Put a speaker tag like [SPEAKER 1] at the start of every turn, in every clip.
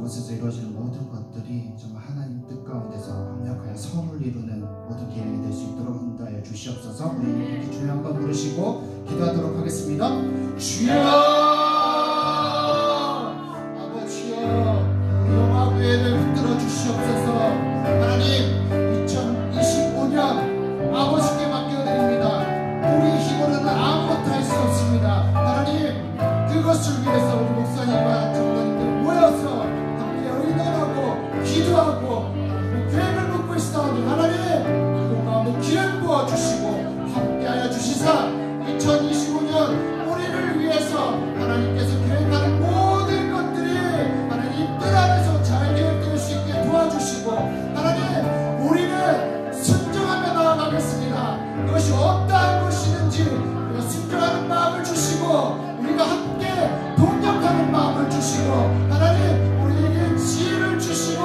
[SPEAKER 1] 그곳에서 이루어지는 모든 것들이 정말 하나님 뜻 가운데서 합력하여 선을 이루는 모든 계획이 될 수 있도록 인도하여 주시옵소서. 우리 이렇게 주여 한번 부르시고 기도하도록 하겠습니다. 주여, 아버지여, 우리 영화교회를 붙들어 주시옵소서. 하나님, 2025년 아버지께 맡겨드립니다. 우리 힘으로는 아무것도 할 수 없습니다. 하나님, 그것을 위해서 우리 목사님과 장로님들 모여서 함께 의논하고 기도하고 계획을 묻고 있사오니 하나님, 그 가운데 기름 부어주시고 함께하여 주시사 2025년 우리를 위해서 하나님께서 계획하는 모든 것들이 하나님 뜻 안에서 잘 계획될 수 있게 도와주시고, 하나님, 우리는 순종하며 나아가겠습니다. 그것이 어떠한 것이든지 우리가 순종하는 마음을 주시고, 우리가 함께 동력하는 마음을 주시고, 하나님 우리에게 지혜를 주시고,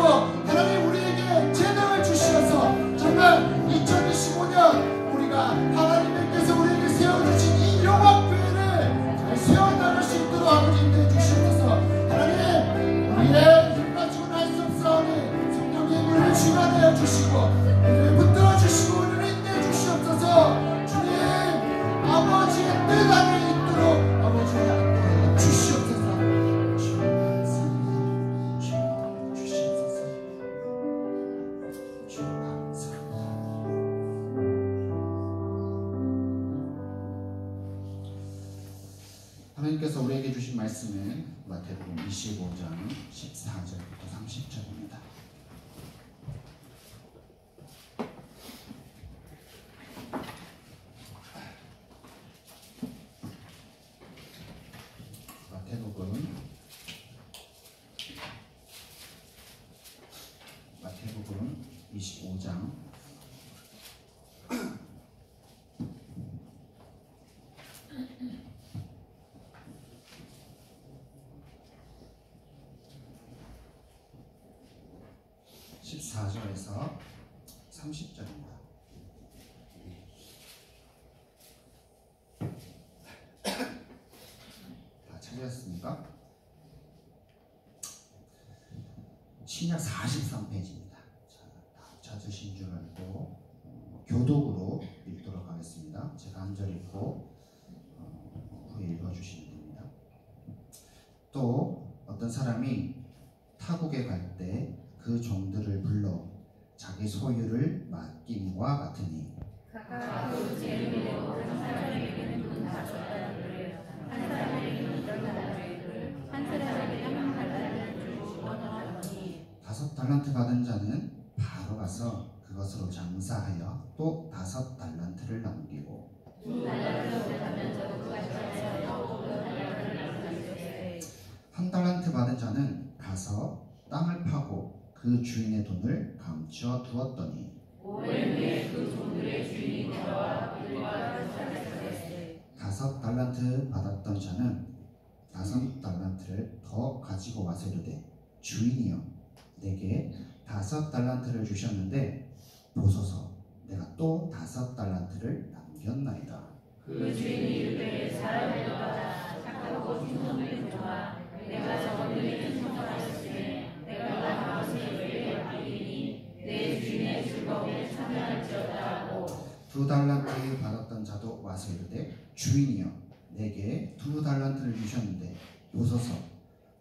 [SPEAKER 1] 하나님 우리에게 재능을 주시어서 정말 2025년 우리가 하나님께서 우리에게 세워주신 이 영화교회를 잘 세워나갈 수 있도록 아버지 인도해 주시옵소서. 하나님, 우리의 힘 가지고는 할 수 없사오니 성령의 물을 주관하여 주시고 우리를 붙들어 주시고 우리를 인도해 주시옵소서. 주님, 아버지의 뜻 안에 있도록 아버지가 주시옵소서. 하나님께서 우리에게 주신 말씀은 마태복음 25장 14절부터 30절입니다. 마태복음 25장 14절에서 30절입니다. 다 찾으셨습니까? 신약 43페이지입니다. 다 찾으신 줄 알고 교독으로 읽도록 하겠습니다. 제가 한 절 읽고 후에 읽어주시면 됩니다. 또 어떤 사람이 타국에 갈 때 그 종들을 불러 자기 소유를 맡김과 같으니
[SPEAKER 2] 각각 그 재능대로 한 사람에게는 돈 5달란트를, 한 사람에게는 10달란트를, 한 사람에게는 8달란트를 주고 떠나가니
[SPEAKER 1] 5달란트 받은 자는 바로 가서 그것으로 장사하여 또 5달란트를 남기고
[SPEAKER 2] 2달란트 받은 자도 그것을 하여 5달란트를 남기되
[SPEAKER 1] 1달란트 받은 자는 가서 땅을 파고 그 주인의 돈을 감추어 두었더니
[SPEAKER 2] 5일 후에 그 종들의 주인
[SPEAKER 3] 달란트 받았던 자는 5달란트를 더 가지고 와서 이르되 주인이여 내게 5달란트를 주셨는데 보소서 내가 또 5달란트를 남겼나이다.
[SPEAKER 2] 그 주인이 이르되 잘하였도다. 착하고 충성된 종아, 내가 저번에 충성하였으니 내가 나머지 왜 받으리니 내 주인의 즐거움에 참여할지어다 하고
[SPEAKER 3] 2달란트 받았던 자도 와서 이르되 주인이여 내게 2달란트를 주셨는데 보소서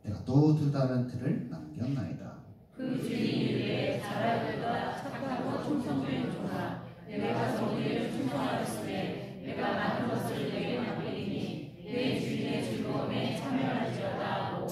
[SPEAKER 3] 내가 또 2달란트를 남겼나이다.
[SPEAKER 2] 그 주인이 이르되 잘하였도다. 착하고 충성된 종아, 내가 저번에 충성하였으니 내가 많은 것을 내게 맡기리니 내 주인의 즐거움에 참여할지어다 하고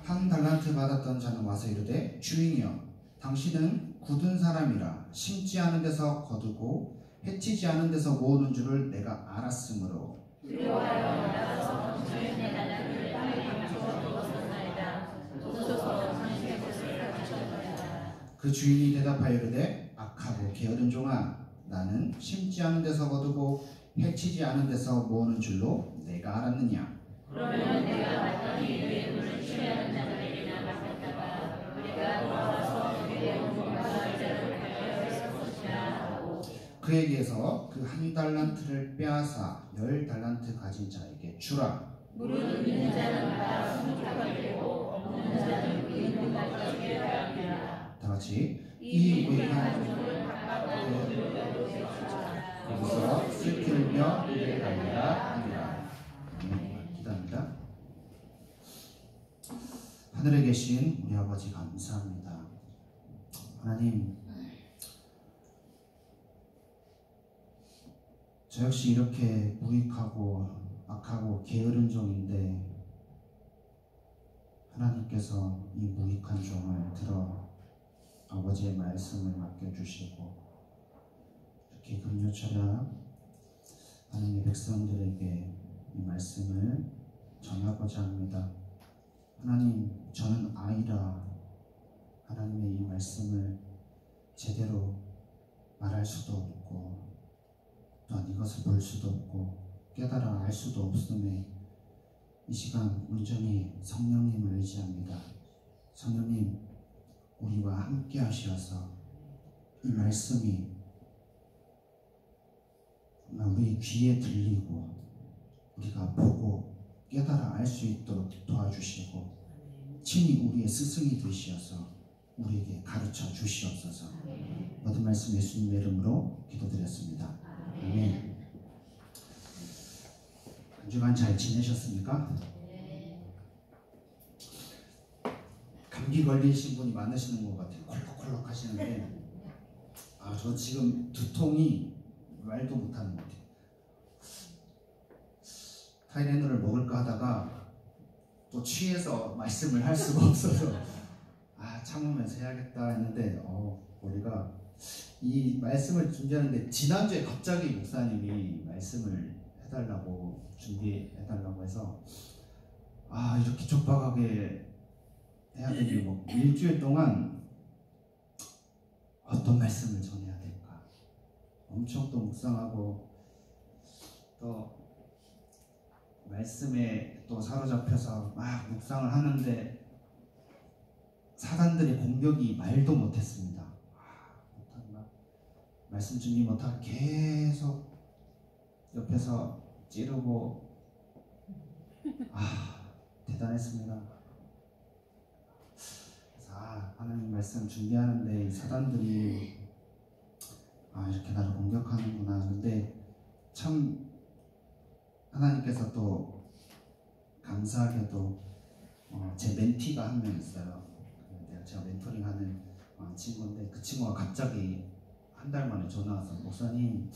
[SPEAKER 3] 1달란트 받았던 자는 와서 이르되 주인이여 당신은 굳은 사람이라 심지 않은 데서 거두고 해치지 않은 데서 모으는 줄을 내가 알았으므로
[SPEAKER 2] 두려워하여 나가서 주인의 달란트를 땅에 감추어 두었었나이다. 도소서 당신의 것을 감추었나이다.
[SPEAKER 3] 그 주인이 대답하여 이르되 악하고 게으른 종아 나는 심지 않은 데서 거두고 해치지 않은 데서 모으는 줄로 내가 알았느냐.
[SPEAKER 2] 그러면 내가 마땅히 그의 돈을 취하는 자들에게나 맡겼다가 우리가 돌아와서 그의 온몸과 의자를 가져야 했었으나 하고
[SPEAKER 3] 그에게서 그 1달란트를 빼앗아 10달란트 가진 자에게 주라.
[SPEAKER 2] 무릇 있는 자는 다 풍족하게 되고 없는 자는 그 있는 것과 죄가 아니라
[SPEAKER 3] 다같이
[SPEAKER 2] 이
[SPEAKER 3] 이
[SPEAKER 2] 무익한
[SPEAKER 3] 무익한
[SPEAKER 2] 종을 갚아도 돌려도 되시라.
[SPEAKER 3] 거기서 슬틀며 이를 갈리라 하니라. 기도합니다. 하늘에 계신 우리 아버지 감사합니다. 하나님, 저 역시 이렇게 무익하고 악하고 게으른 종인데 하나님께서 이 무익한 종을 들어 아버지의 말씀을 맡겨주시고 이렇게 금요철야 하나님의 백성들에게 이 말씀을 전하고자 합니다. 하나님, 저는 아이라 하나님의 이 말씀을 제대로 말할 수도 없고 또한 이것을 볼 수도 없고 깨달아 알 수도 없음에 이 시간 온전히 성령님을 의지합니다. 성령님, 우리와 함께 하시어서 이 말씀이 우리 귀에 들리고 우리가 보고 깨달아 알 수 있도록 도와주시고 친히 우리의 스승이 되시어서 우리에게 가르쳐 주시옵소서. 모든 말씀 예수님의 이름으로 기도드렸습니다. 아멘. 한 주간 잘 지내셨습니까? 감기 걸리신 분이 많으시는 것 같아요. 콜록콜록 하시는데 저 지금 두통이 말도 못하는 것 같아요. 타이레놀을 먹을까 하다가 또 취해서 말씀을 할 수가 없어서 참으면서 해야겠다 했는데 우리가 이 말씀을 준비하는데 지난주에 갑자기 목사님이 말씀을 해달라고 준비해달라고 해서 이렇게 촉박하게 해야 되니 뭐 일주일 동안 어떤 말씀을 전해야 될까 엄청 또 묵상하고 또 말씀에 또 사로잡혀서 막 묵상을 하는데 사단들의 공격이 말도 못했습니다. 말씀 준비 못하고 계속 옆에서 찌르고 대단했습니다. 그래서 하나님 말씀 준비하는데 이 사단들이 이렇게 나를 공격하는구나. 근데 참 하나님께서 또 감사하게도 제 멘티가 한 명 있어요. 제가 멘토링하는 친구인데 그 친구가 갑자기 한 달 만에 전화 와서 목사님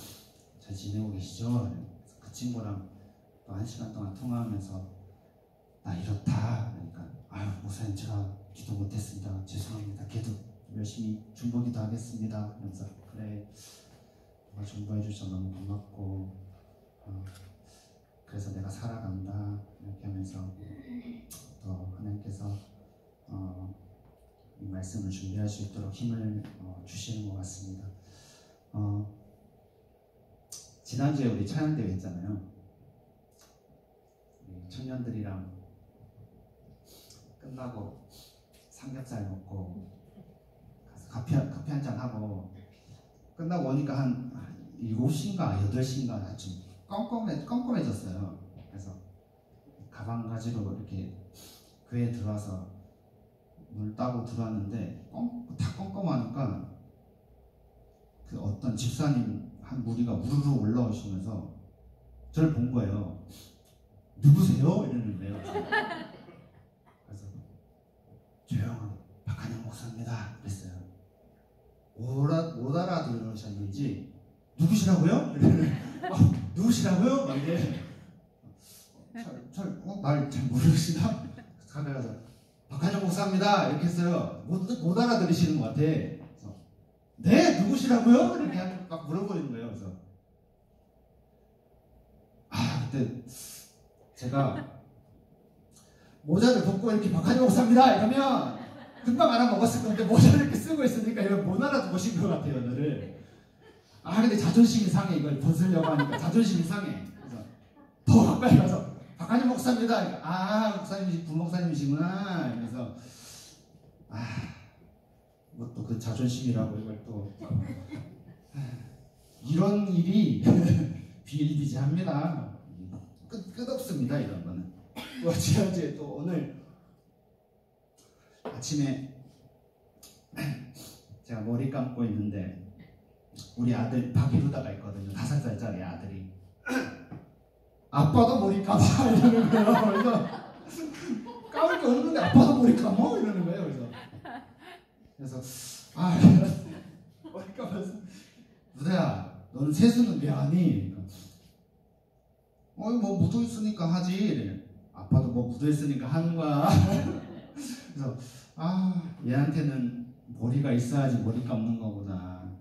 [SPEAKER 3] 잘 지내고 계시죠? 그 친구랑 또 1시간 동안 통화하면서 나 이렇다. 그러니까 목사님 제가 기도 못했습니다. 죄송합니다. 기도 열심히 중보기도 하겠습니다. 그래서 그래 누가 중보해 주셔서 너무 고맙고 그래서 내가 살아간다 이렇게 하면서 또 하나님께서 이 말씀을 준비할 수 있도록 힘을 주시는 것 같습니다. 지난주에 우리 찬양대회 했잖아요. 청년들이랑 끝나고 삼겹살 먹고 가서 커피 한 잔 하고 끝나고 오니까 한 7시인가 8시인가 좀 껌껌해졌어요. 그래서 가방 가지고 이렇게 교회에 들어와서 물 따고 들어왔는데 다 껌껌하니까 그 어떤 집사님 한 무리가 우르르 올라오시면서 저를 본 거예요. 누구세요? 이러는 거예요. 그래서 조용하게 박한영 목사입니다 그랬어요. 못 알아들으셨는지 누구시라고요? 누구시라고요? 막 이래. 날 잘 모르시나? 가서 박한영 목사입니다 이렇게 했어요. 못 알아들으시는 것 같아. 그래서 네? 누구시라고요? 이렇게 막 물어보는 거예요. 그래서 그때 제가 모자를 벗고 이렇게 박한영 목사입니다 이러면 금방 알아먹었을 건데 모자를 이렇게 쓰고 있으니까 이거 못 알아보신 것 같아요. 너를. 근데 자존심이 상해. 이걸 벗으려고 하니까 자존심이 상해. 그래서 더 가까이 가서 박한영 목사입니다. 목사님, 부목사님이시구나. 그래서 뭐 또 그 자존심이라고 이걸 또 이런 일이 비일비재합니다. 끝없습니다. 이런 거는. 어찌어찌 또 오늘 아침에 제가 머리 감고 있는데 우리 아들 박이루다가 있거든요. 5살짜리 아들이 아빠도 머리 감아 이러는 거예요. 그래서 감을 게 없는데 아빠도 머리 감어? 이러는 거예요. 그래서 머리 감아서 루다야 너는 세수는 왜 하니? 뭐 묻어있으니까 하지. 이래. 아빠도 뭐 묻어있으니까 하는 거야. 그래서 얘한테는 머리가 있어야지 머리 감는 거구나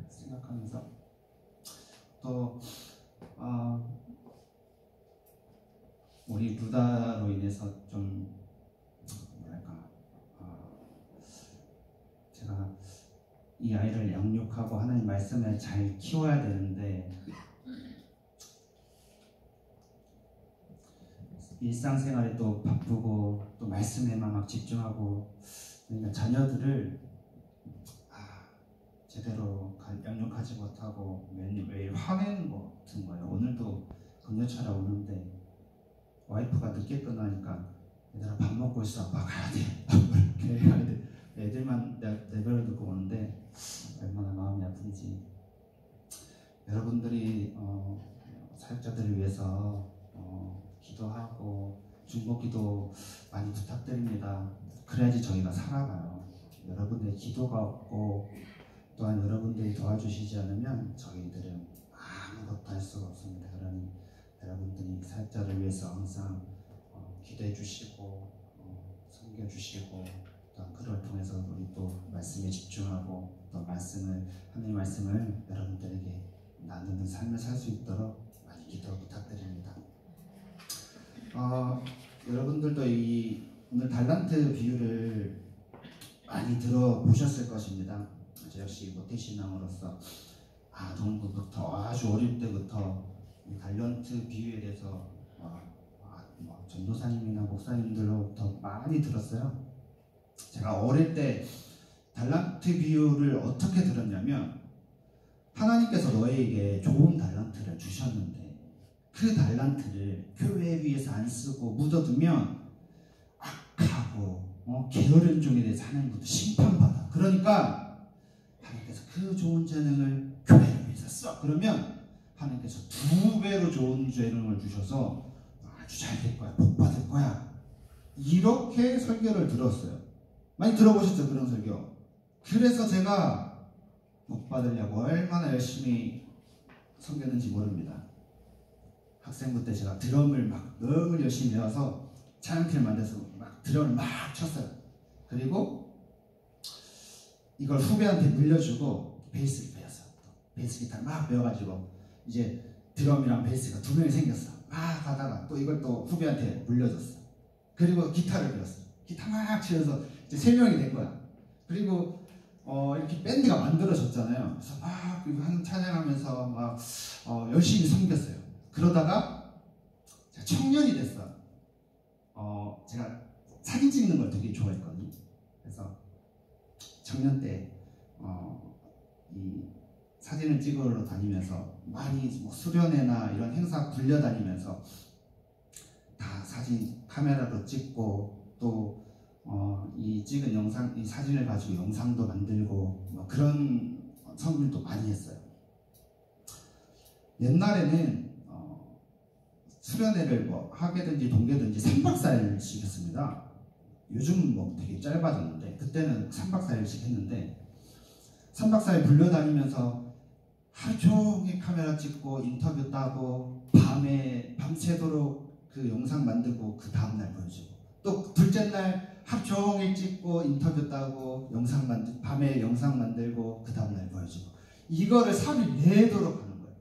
[SPEAKER 3] 생각하면서 또 우리 루다로 인해서 좀 제가 이 아이를 양육하고 하나님 말씀을 잘 키워야 되는데 일상생활에 또 바쁘고 또 말씀에만 막 집중하고 그러니까 자녀들을 제대로 양육하지 못하고 매일 화내는 것 같은 거예요. 오늘도 금요차라 오는데 와이프가 늦게 끝나니까 얘들아 밥 먹고 있어. 아빠 가야 돼. 이렇게 해야 돼. 애들만 내버려 두고 오는데 얼마나 마음이 아픈지. 여러분들이 사역자들을 위해서 기도하고 중보기도 많이 부탁드립니다. 그래야지 저희가 살아가요. 여러분의 기도가 없고 또한 여러분들이 도와주시지 않으면 저희들은 아무것도 할 수가 없습니다. 그러니 여러분들이 사역자를 위해서 항상 기도해 주시고 섬겨주시고 또 그걸 통해서 우리 또 말씀에 집중하고 또 하나님의 말씀을 여러분들에게 나누는 삶을 살 수 있도록 많이 기도 부탁드립니다. 여러분들도 오늘 달란트 비유를 많이 들어보셨을 것입니다. 저 역시 모태신앙으로서 아동부부터 아주 어릴 때부터 달란트 비유에 대해서 전도사님이나 목사님들로부터 많이 들었어요. 제가 어릴 때 달란트 비유를 어떻게 들었냐면 하나님께서 너에게 좋은 달란트를 주셨는데 그 달란트를 교회 위에서 안 쓰고 묻어두면 악하고 게으른 종에 대해서 하나님부터 심판받아. 그러니까 하나님께서 그 좋은 재능을 교회를 위해서 써. 그러면 하나님께서 2배로 좋은 재능을 주셔서 아주 잘 될 거야. 복 받을 거야. 이렇게 설교를 들었어요. 많이 들어보셨죠? 그런 설교. 그래서 제가 복 받으려고 얼마나 열심히 섬겼는지 모릅니다. 학생부 때 제가 드럼을 막 너무 열심히 배워서 찬양팀을 만들어서 막 드럼을 막 쳤어요. 그리고 이걸 후배한테 물려주고 베이스를 배웠어. 베이스 기타를 막 배워가지고 이제 드럼이랑 베이스가 2명이 생겼어. 막 하다가 또 이걸 또 후배한테 물려줬어. 그리고 기타를 배웠어. 기타 막 치면서 이제 3명이 된 거야. 그리고 이렇게 밴드가 만들어졌잖아요. 그래서 막 찬양하면서 막 열심히 섬겼어요. 그러다가 청년이 됐어. 제가 사진 찍는 걸 되게 좋아했거든요. 그래서 청년 때 이 사진을 찍으러 다니면서 많이 뭐 수련회나 이런 행사 굴려다니면서 다 사진 카메라로 찍고 또 이 찍은 영상, 이 사진을 가지고 영상도 만들고 뭐 그런 선물도 많이 했어요. 옛날에는 수련회를 뭐 하게든지 동계든지 3박 4일씩 했습니다. 요즘은 뭐 되게 짧아졌는데 그때는 3박 4일씩 했는데 3박 4일 불려다니면서 하루 종일 카메라 찍고 인터뷰 따고 밤새도록 그 영상 만들고 그 다음날 보여주고 또 둘째 날 하루 종일 찍고 인터뷰 따고 밤에 영상 만들고 그 다음날 보여주고 이거를 3일 내도록 하는 거예요.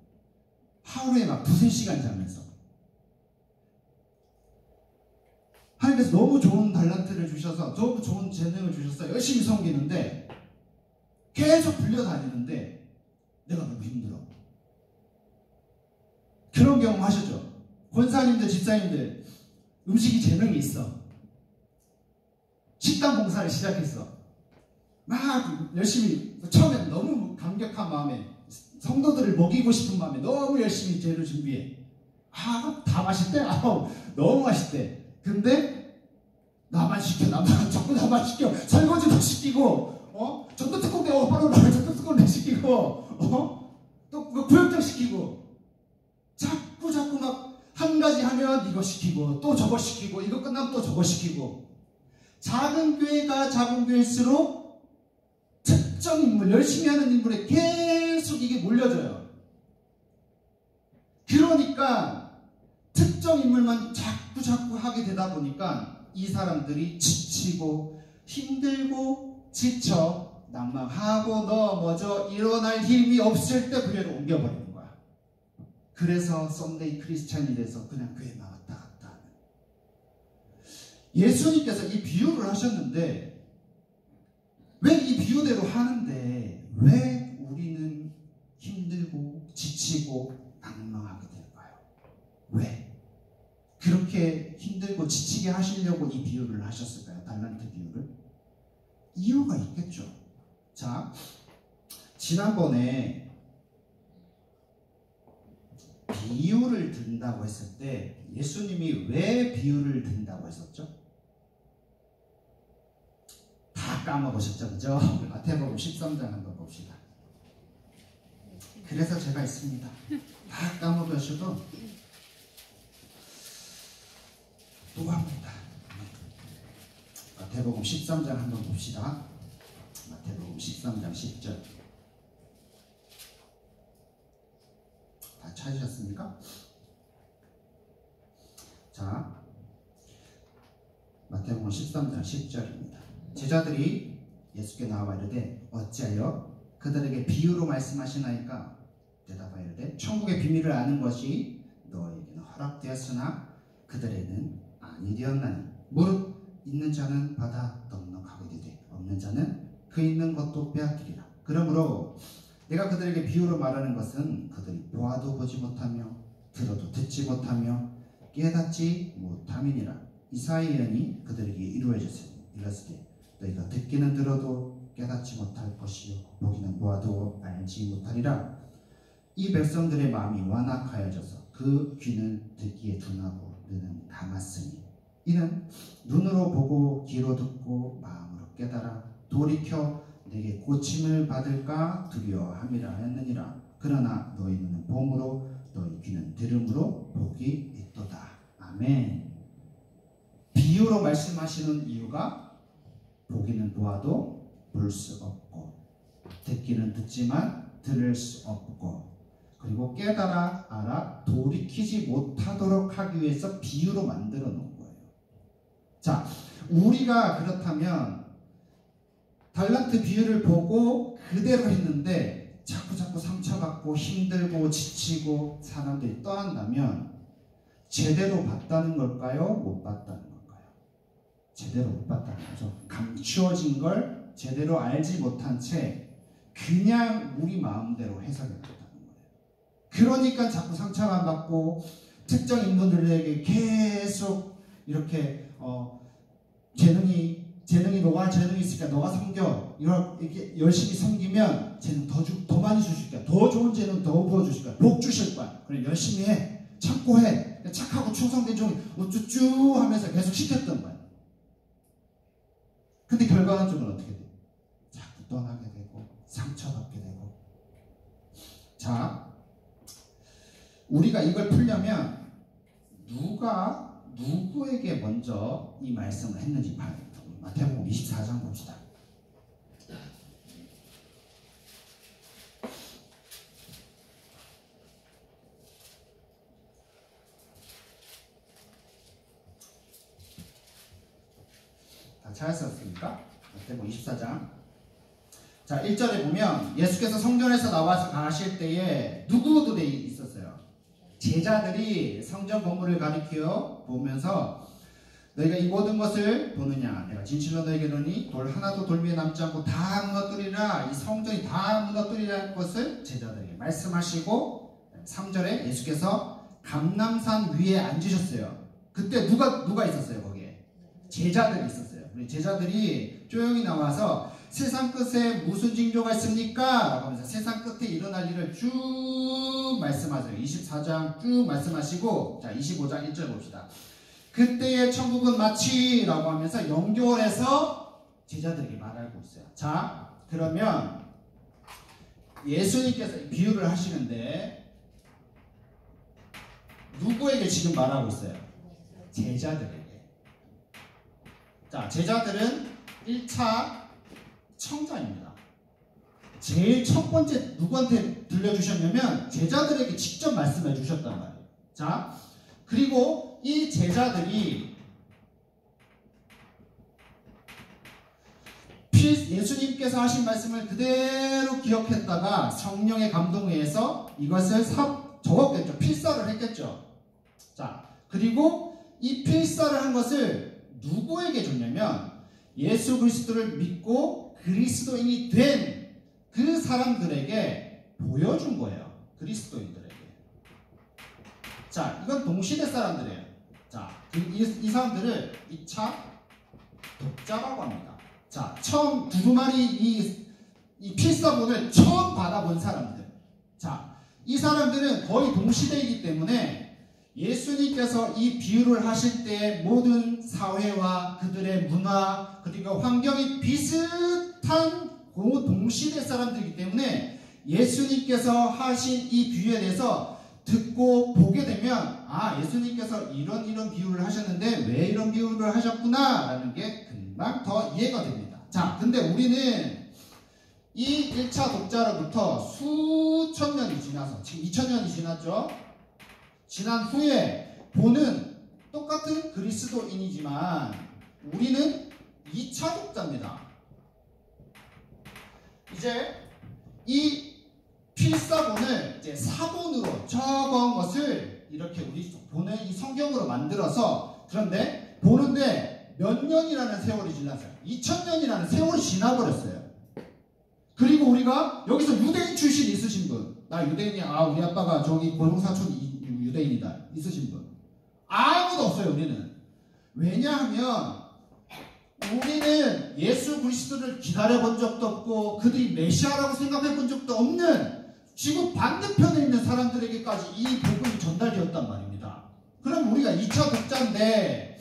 [SPEAKER 3] 하루에 막 2-3시간 자면서. 하나님께서 너무 좋은 달란트를 주셔서 너무 좋은 재능을 주셔서 열심히 섬기는데 계속 불려다니는데 내가 너무 힘들어. 그런 경험 하셨죠? 권사님들, 집사님들 음식이 재능이 있어. 식당 봉사를 시작했어. 막 열심히 처음엔 너무 감격한 마음에 성도들을 먹이고 싶은 마음에 너무 열심히 재료 준비해. 다 맛있대? 너무 맛있대. 근데 나만 시켜. 자꾸 나만 시켜. 설거지도 시키고 전도특공대 바로 나를 전도특공대 시키고 또 구역장 시키고 자꾸 막 한 가지 하면 이거 시키고 또 저거 시키고 이거 끝나면 또 저거 시키고 작은 교회가 작은 교회일수록 특정 인물, 열심히 하는 인물에 계속 이게 몰려져요. 그러니까 특정 인물만 자꾸 하게 되다 보니까 이 사람들이 지치고 힘들고 지쳐 낭망하고 넘어져 일어날 힘이 없을 때 교회로 옮겨버리는 거야. 그래서 썬데이 크리스찬이 돼서 그냥 교회만 왔다 갔다 하는. 예수님께서 이 비유를 하셨는데 왜 이 비유대로 하는데 왜 우리는 힘들고 지치고 낭망하게 될까요? 왜? 그렇게 힘들고 지치게 하시려고 이 비유를 하셨을까요? 달란트 비유를? 이유가 있겠죠. 자, 지난번에 비유를 든다고 했을 때 예수님이 왜 비유를 든다고 했었죠? 다 까먹으셨죠? 그죠? 마태복음 13장 한번 봅시다. 그래서 제가 있습니다. 다 까먹으셔도 또 합니다. 마태복음 13장 한번 봅시다. 마태복음 13장 10절. 다 찾으셨습니까? 자, 마태복음 13장 10절입니다. 제자들이 예수께 나와 이르되 어찌하여 그들에게 비유로 말씀하시나이까? 대답하여 이르되 천국의 비밀을 아는 것이 너에게는 허락되었으나 그들에게는 아니 되었나니 무릇 있는 자는 받아 넉넉하게 되되 없는 자는 그 있는 것도 빼앗기리라. 그러므로 내가 그들에게 비유로 말하는 것은 그들이 보아도 보지 못하며 들어도 듣지 못하며 깨닫지 못함이니라. 이사야 예언이 그들에게 이루어졌으니 이르시되 너희가 듣기는 들어도 깨닫지 못할 것이요 보기는 보아도 알지 못하리라. 이 백성들의 마음이 완악하여져서 그 귀는 듣기에 둔하고 눈은 감았으니 이는 눈으로 보고 귀로 듣고 마음으로 깨달아 돌이켜 내게 고침을 받을까 두려워함이라 하였느니라. 그러나 너희 눈은 봄으로 너희 귀는 들음으로 복이 있도다. 아멘. 비유로 말씀하시는 이유가 보기는 보아도 볼 수 없고 듣기는 듣지만 들을 수 없고 그리고 깨달아 알아 돌이키지 못하도록 하기 위해서 비유로 만들어 놓은 거예요. 자, 우리가 그렇다면 달란트 비유를 보고 그대로 했는데 자꾸 상처받고 힘들고 지치고 사람들이 떠난다면 제대로 봤다는 걸까요? 못 봤다는 걸까요? 제대로 못 봤다는 거죠. 감추어진 걸 제대로 알지 못한 채 그냥 우리 마음대로 해석해놨다는 거예요. 그러니까 자꾸 상처만 받고 특정 인물들에게 계속 이렇게 재능이 너가 재능이 있으니까 너가 섬겨 이렇게 열심히 섬기면 재능 더 많이 주실 거야. 더 좋은 재능 더 부어주실 거야. 복 주실 거야. 그래 열심히 해. 참고 해. 착하고 충성된 종이 우쭈쭈 하면서 계속 시켰던 거야. 근데 결과적으로 어떻게 돼? 자꾸 떠나게 되고 상처받게 되고. 자, 우리가 이걸 풀려면 누구에게 먼저 이 말씀을 했는지 봐야 돼요. 마태복음 24장 봅시다. 다 찾았습니까? 마태복음 24장. 자, 1절에 보면 예수께서 성전에서 나와서 가실 때에 누구들이 있었어요? 제자들이 성전 건물을 가리켜 보면서 너희가 이 모든 것을 보느냐? 내가 진실로 너희에게 이르노니 돌 하나도 돌 위에 남지 않고 다 무너뜨리라. 이 성전이 다 무너뜨리라는 것을 제자들에게 말씀하시고 3절에 예수께서 감람산 위에 앉으셨어요. 그때 누가 있었어요? 거기에 제자들이 있었어요. 우리 제자들이 조용히 나와서 세상 끝에 무슨 징조가 있습니까? 라고 하면서 세상 끝에 일어날 일을 쭉 말씀하세요. 24장 쭉 말씀하시고, 자 25장 1절 봅시다. 그때의 천국은 마치 라고 하면서 연결해서 제자들에게 말하고 있어요. 자, 그러면 예수님께서 비유를 하시는데 누구에게 지금 말하고 있어요? 제자들에게. 자, 제자들은 1차 청자입니다. 제일 첫 번째 누구한테 들려주셨냐면 제자들에게 직접 말씀해 주셨단 말이에요. 자, 그리고 이 제자들이 예수님께서 하신 말씀을 그대로 기억했다가 성령의 감동에 의해서 이것을 적었겠죠. 필사를 했겠죠. 자, 그리고 이 필사를 한 것을 누구에게 줬냐면 예수 그리스도를 믿고 그리스도인이 된 그 사람들에게 보여준 거예요. 그리스도인들에게. 자, 이건 동시대 사람들이에요. 자, 이 사람들을 2차 독자라고 합니다. 자, 처음 두루마리 이 필사본을 처음 받아본 사람들. 자, 이 사람들은 거의 동시대이기 때문에 예수님께서 이 비유를 하실 때 모든 사회와 그들의 문화 그리고 환경이 비슷한 그 동시대 사람들이기 때문에 예수님께서 하신 이 비유에 대해서 듣고 보게 되면 예수님께서 이런 비유를 하셨는데 왜 이런 비유를 하셨구나 라는 게 금방 더 이해가 됩니다. 자, 근데 우리는 이 1차 독자로부터 수천 년이 지나서 지금 2000년이 지났죠. 지난 후에 보는 똑같은 그리스도인이지만 우리는 2차 독자입니다. 이제 이 필사본을 이제 사본으로 적은 것을 이렇게 우리 보는 이 성경으로 만들어서 그런데 보는데 몇 년이라는 세월이 지났어요. 2000년이라는 세월이 지나버렸어요. 그리고 우리가 여기서 유대인 출신 있으신 분, 나 유대인이야. 우리 아빠가 저기 고용사촌 유대인이다. 있으신 분 아무도 없어요. 우리는. 왜냐하면 우리는 예수 그리스도를 기다려본 적도 없고 그들이 메시아라고 생각해 본 적도 없는 지금 반대편에 있는 사람들에게까지 이 복음이 전달되었단 말입니다. 그럼 우리가 2차 독자인데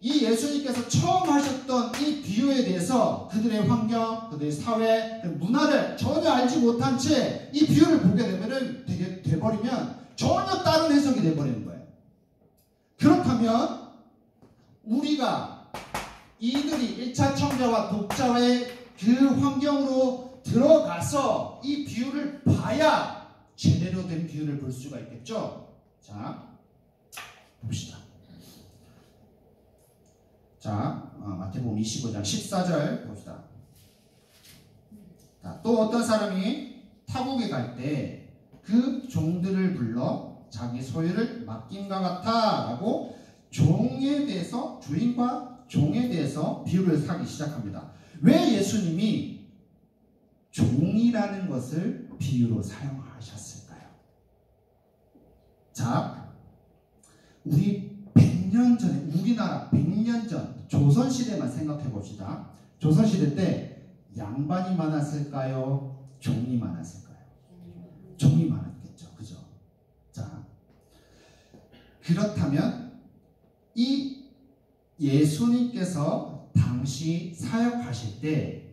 [SPEAKER 3] 이 예수님께서 처음 하셨던 이 비유에 대해서 그들의 환경, 그들의 사회, 그 문화를 전혀 알지 못한 채 이 비유를 보게 돼버리면 전혀 다른 해석이 돼버리는 거예요. 그렇다면 우리가 이들이 1차 청자와 독자의 그 환경으로 들어가서 이 비유를 봐야 제대로 된 비유를 볼 수가 있겠죠. 자, 봅시다. 자, 마태복음 25장 14절 봅시다. 자, 또 어떤 사람이 타국에 갈 때 그 종들을 불러 자기 소유를 맡김과 같아 라고 종에 대해서 주인과 종에 대해서 비유를 하기 시작합니다. 왜 예수님이 종이라는 것을 비유로 사용하셨을까요? 자, 우리 100년 전에, 우리나라 100년 전 조선시대만 생각해 봅시다. 조선시대 때 양반이 많았을까요? 종이 많았을까요? 종이 많았겠죠. 그죠? 자, 그렇다면 이 예수님께서 당시 사역하실 때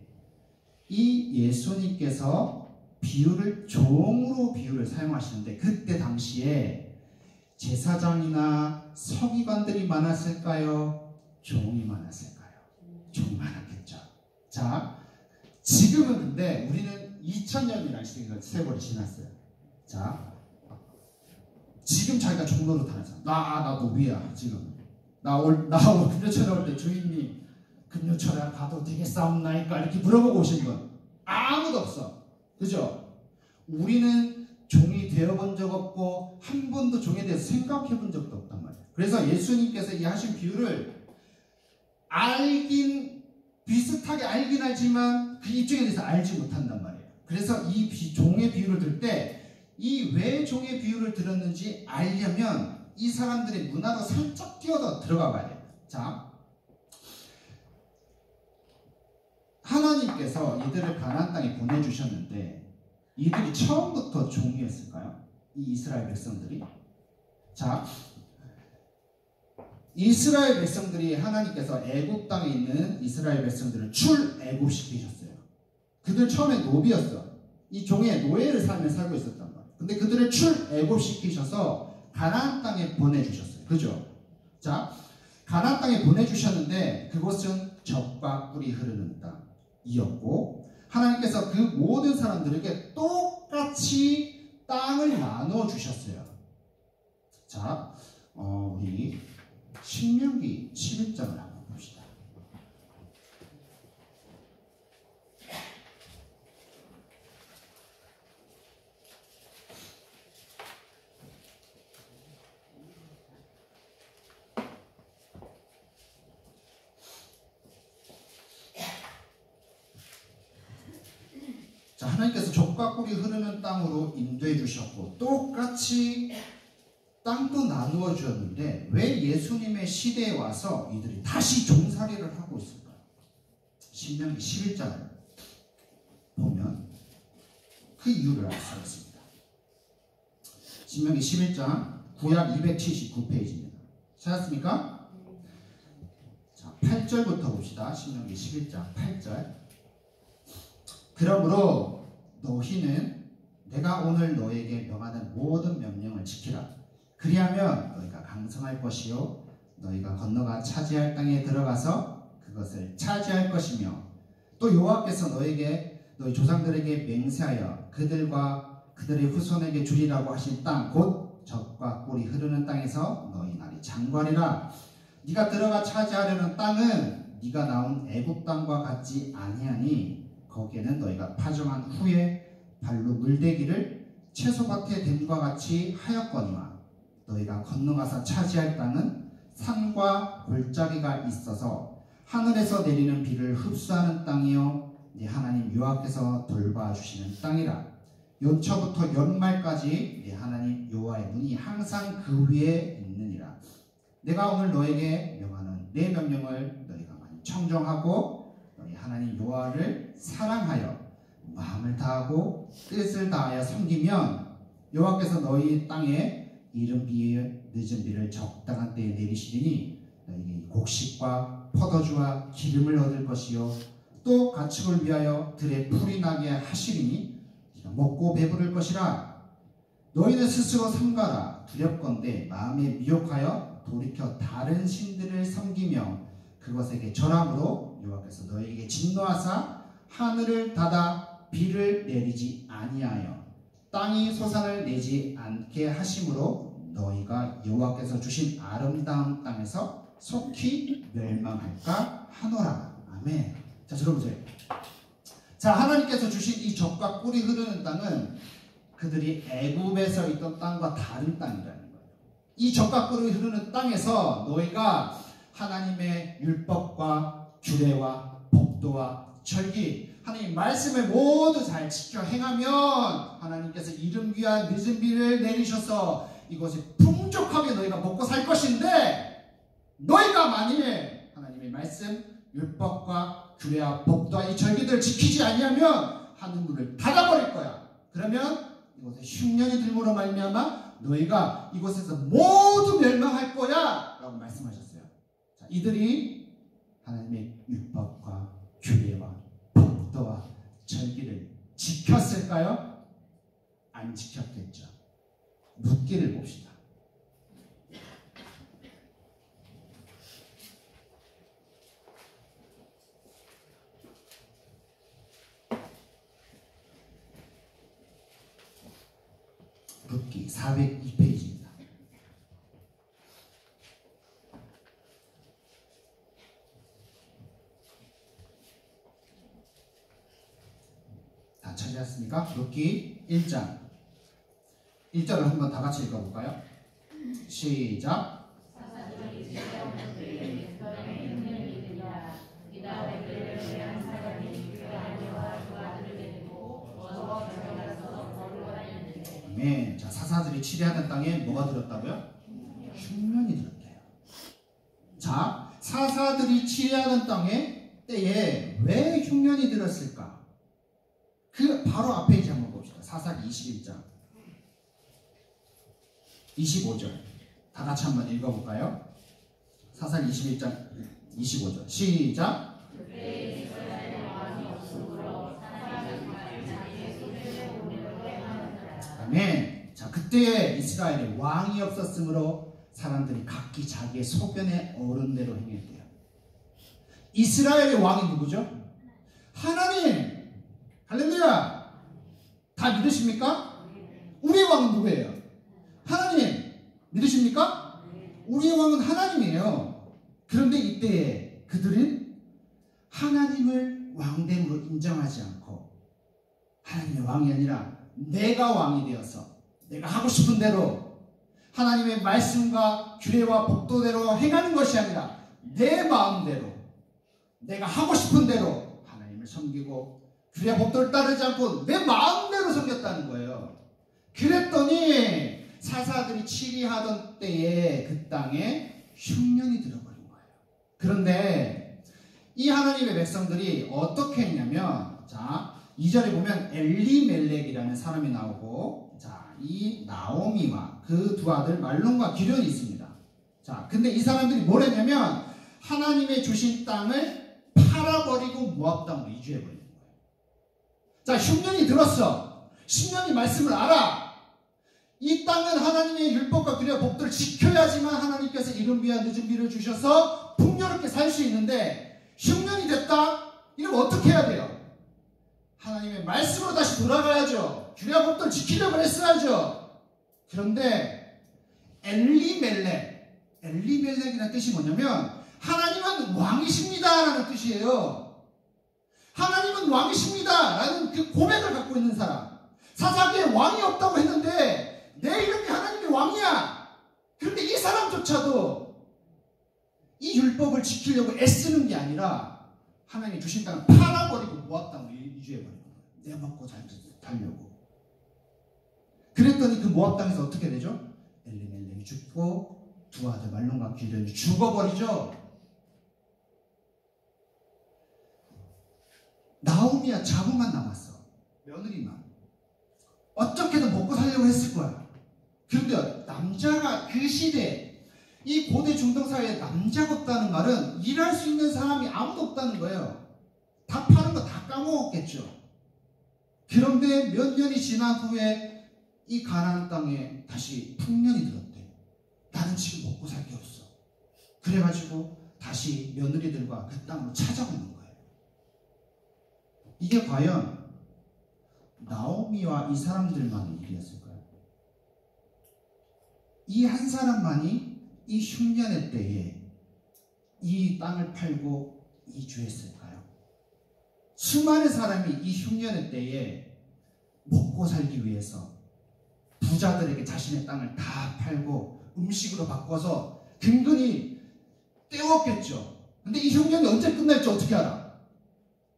[SPEAKER 3] 이 예수님께서 종으로 비유를 사용하시는데 그때 당시에 제사장이나 서기관들이 많았을까요? 종이 많았을까요? 종이 많았겠죠. 자, 지금은 근데 우리는 2000년이라는 세월이 지났어요. 자, 지금 자기가 종로로 타는 사람, 나 노비야 지금. 나 금요철에 올 때 주인님 금요철에 가도 되겠사옵나이까 이렇게 물어보고 오신 분 아무도 없어. 그죠? 우리는 종이 되어본 적 없고 한 번도 종에 대해서 생각해 본 적도 없단 말이에요. 그래서 예수님께서 이 하신 비유를 비슷하게 알긴 알지만 그 입장에 대해서 알지 못한단 말이에요. 그래서 이 종의 비유를 들 때 이 왜 종의 비유를 들었는지 알려면 이 사람들의 문화로 살짝 뛰어서 들어가 봐야 돼요. 자, 하나님께서 이들을 가나안 땅에 보내주셨는데 이들이 처음부터 종이었을까요? 이 이스라엘 백성들이? 자, 이스라엘 백성들이 하나님께서 애굽 땅에 있는 이스라엘 백성들을 출애굽시키셨어요. 그들 처음에 노비였어. 이 종의 노예를 살고 있었단 말이에요. 근데 그들을 출애굽시키셔서 가나안 땅에 보내주셨어요. 그죠? 자, 가나안 땅에 보내주셨는데 그곳은 젖과 꿀이 흐르는 땅이었고 하나님께서 그 모든 사람들에게 똑같이 땅을 나누어 주셨어요. 자, 우리 신명기 11장을 한번 봅시다. 자, 하나님께서 젖과 꿀이 흐르는 땅으로 인도해 주셨고 똑같이 땅도 나누어 주었는데 왜 예수님의 시대에 와서 이들이 다시 종살이를 하고 있을까요? 신명기 11장을 보면 그 이유를 알 수 있습니다. 신명기 11장 구약 279페이지입니다. 찾았습니까? 자, 8절부터 봅시다. 신명기 11장 8절. 그러므로 너희는 내가 오늘 너에게 명하는 모든 명령을 지키라. 그리하면 너희가 강성할 것이요 너희가 건너가 차지할 땅에 들어가서 그것을 차지할 것이며 또 여호와께서 너희 조상들에게 맹세하여 그들과 그들의 후손에게 주리라고 하신 땅 곧 젖과 꿀이 흐르는 땅에서 너희 날이 장관이라. 네가 들어가 차지하려는 땅은 네가 나온 애굽 땅과 같지 아니하니 거기에는 너희가 파종한 후에 발로 물대기를 채소밭에 댐과 같이 하였거니와 너희가 건너가서 차지할 땅은 산과 골짜기가 있어서 하늘에서 내리는 비를 흡수하는 땅이요 네 하나님 여호와께서 돌봐주시는 땅이라. 연초부터 연말까지 네 하나님 여호와의 문이 항상 그 위에 있느니라. 내가 오늘 너에게 명하는 내 명령을 너희가 많이 청정하고 너희 하나님 여호와를 사랑하여 마음을 다하고 뜻을 다하여 섬기면 여호와께서 너희 땅에 이른 비에 늦은 비를 적당한 때에 내리시리니 너희에게 곡식과 포도주와 기름을 얻을 것이요 또 가축을 위하여 들에 풀이 나게 하시리니 네가 먹고 배부를 것이라. 너희는 스스로 삼가라. 두렵건대 마음에 미혹하여 돌이켜 다른 신들을 섬기며 그것에게 절함으로 여호와께서 너희에게 진노하사 하늘을 닫아 비를 내리지 아니하여 땅이 소산을 내지 않게 하심으로 너희가 여호와께서 주신 아름다운 땅에서 속히 멸망할까 하노라. 아멘. 자, 들어보세요. 자, 하나님께서 주신 이 젖과 꿀이 흐르는 땅은 그들이 애굽에서 있던 땅과 다른 땅이라는 거예요. 이 젖과 꿀이 흐르는 땅에서 너희가 하나님의 율법과 규례와 법도와 절기, 하나님 말씀을 모두 잘 지켜 행하면 하나님께서 이른 비와 늦은 비를 내리셔서
[SPEAKER 1] 이곳에 풍족하게 너희가 먹고 살 것인데 너희가 만일 하나님의 말씀, 율법과 규례와 법도와 이 절기들을 지키지 아니하면 하늘문을 닫아버릴 거야. 그러면 이곳에 흉년이 들므로 말미암아 너희가 이곳에서 모두 멸망할 거야 라고 말씀하셨어요. 자, 이들이 하나님의 율법과 규례와 법도와 절기를 지켰을까요? 안 지켰겠죠. 묻기를 봅시다. 룻기 402페이지입니다. 다 찾으셨습니까? 룻기 1장 1절을 한번 다 같이 읽어볼까요? 시작. 네, 자, 사사들이 치리하는 땅에 뭐가 들었다고요? 흉년이 들었대요. 자, 사사들이 치리하는 때에 왜 흉년이 들었을까? 그 바로 앞에 이제 한번 봅시다. 사사기 21장 25절 다 같이 한번 읽어볼까요? 사사기 21장 25절 시작. 아멘. 자, 그때에 이스라엘에 왕이 없었으므로 사람들이 각기 자기의 소견에 어른 대로 행했대요. 이스라엘의 왕이 누구죠? 하나님. 할렐루야. 다 믿으십니까? 우리의 왕은 누구예요? 하나님. 믿으십니까? 우리의 왕은 하나님이에요. 그런데 이때에 그들은 하나님을 왕됨으로 인정하지 않고 하나님의 왕이 아니라 내가 왕이 되어서 내가 하고 싶은 대로 하나님의 말씀과 규례와 법도대로 행하는 것이 아니라 내 마음대로 내가 하고 싶은 대로 하나님을 섬기고 규례와 법도를 따르지 않고 내 마음대로 섬겼다는 거예요. 그랬더니 사사들이 치리하던 때에 그 땅에 흉년이 들어버린 거예요. 그런데 이 하나님의 백성들이 어떻게 했냐면, 자, 2절에 보면 엘리멜렉이라는 사람이 나오고, 자, 이 나오미와 그 두 아들 말론과 기련이 있습니다. 자, 근데 이 사람들이 뭘 했냐면 하나님의 주신 땅을 팔아버리고 모압 땅으로 이주해버리는 거예요. 자, 흉년이 들었어. 10년이 말씀을 알아. 이 땅은 하나님의 율법과 규례와 법도를 지켜야지만 하나님께서 이른 비와 늦은 비를 주셔서 풍요롭게 살 수 있는데, 흉년이 됐다? 이러면 어떻게 해야 돼요? 하나님의 말씀으로 다시 돌아가야죠. 규례와 법도를 지키려고 했어야죠. 그런데 엘리멜렉이라는 뜻이 뭐냐면 하나님은 왕이십니다 라는 뜻이에요. 하나님은 왕이십니다 라는 그 고백을 갖고 있는 사람. 사사기에 왕이 없다고 했는데 내 이름이 하나님의 왕이야. 그런데 이 사람조차도 이 율법을 지키려고 애쓰는 게 아니라 하나님이 주신 땅을 팔아버리고 모압 땅으로 이주해버리는 거예요. 내 먹고 살려고. 그랬더니 그 모압 땅에서 어떻게 되죠? 엘리멜렉이 죽고 두 아들 말론과 기련이 죽어버리죠. 나오미와 자부만 남았어. 며느리만. 어떻게든 먹고 살려고 했을 거야. 그런데 남자가 그 시대에, 이 고대 중동 사회에 남자가 없다는 말은 일할 수 있는 사람이 아무도 없다는 거예요. 다 파는 거 다 까먹었겠죠. 그런데 몇 년이 지난 후에 이 가나안 땅에 다시 풍년이 들었대. 나는 지금 먹고 살 게 없어. 그래가지고 다시 며느리들과 그 땅으로 찾아오는 거예요. 이게 과연 나오미와 이 사람들만의 일이었을까요? 이 한 사람만이 이 흉년의 때에 이 땅을 팔고 이주했을까요? 수많은 사람이 이 흉년의 때에 먹고 살기 위해서 부자들에게 자신의 땅을 다 팔고 음식으로 바꿔서 근근히 때웠겠죠. 근데 이 흉년이 언제 끝날지 어떻게 알아?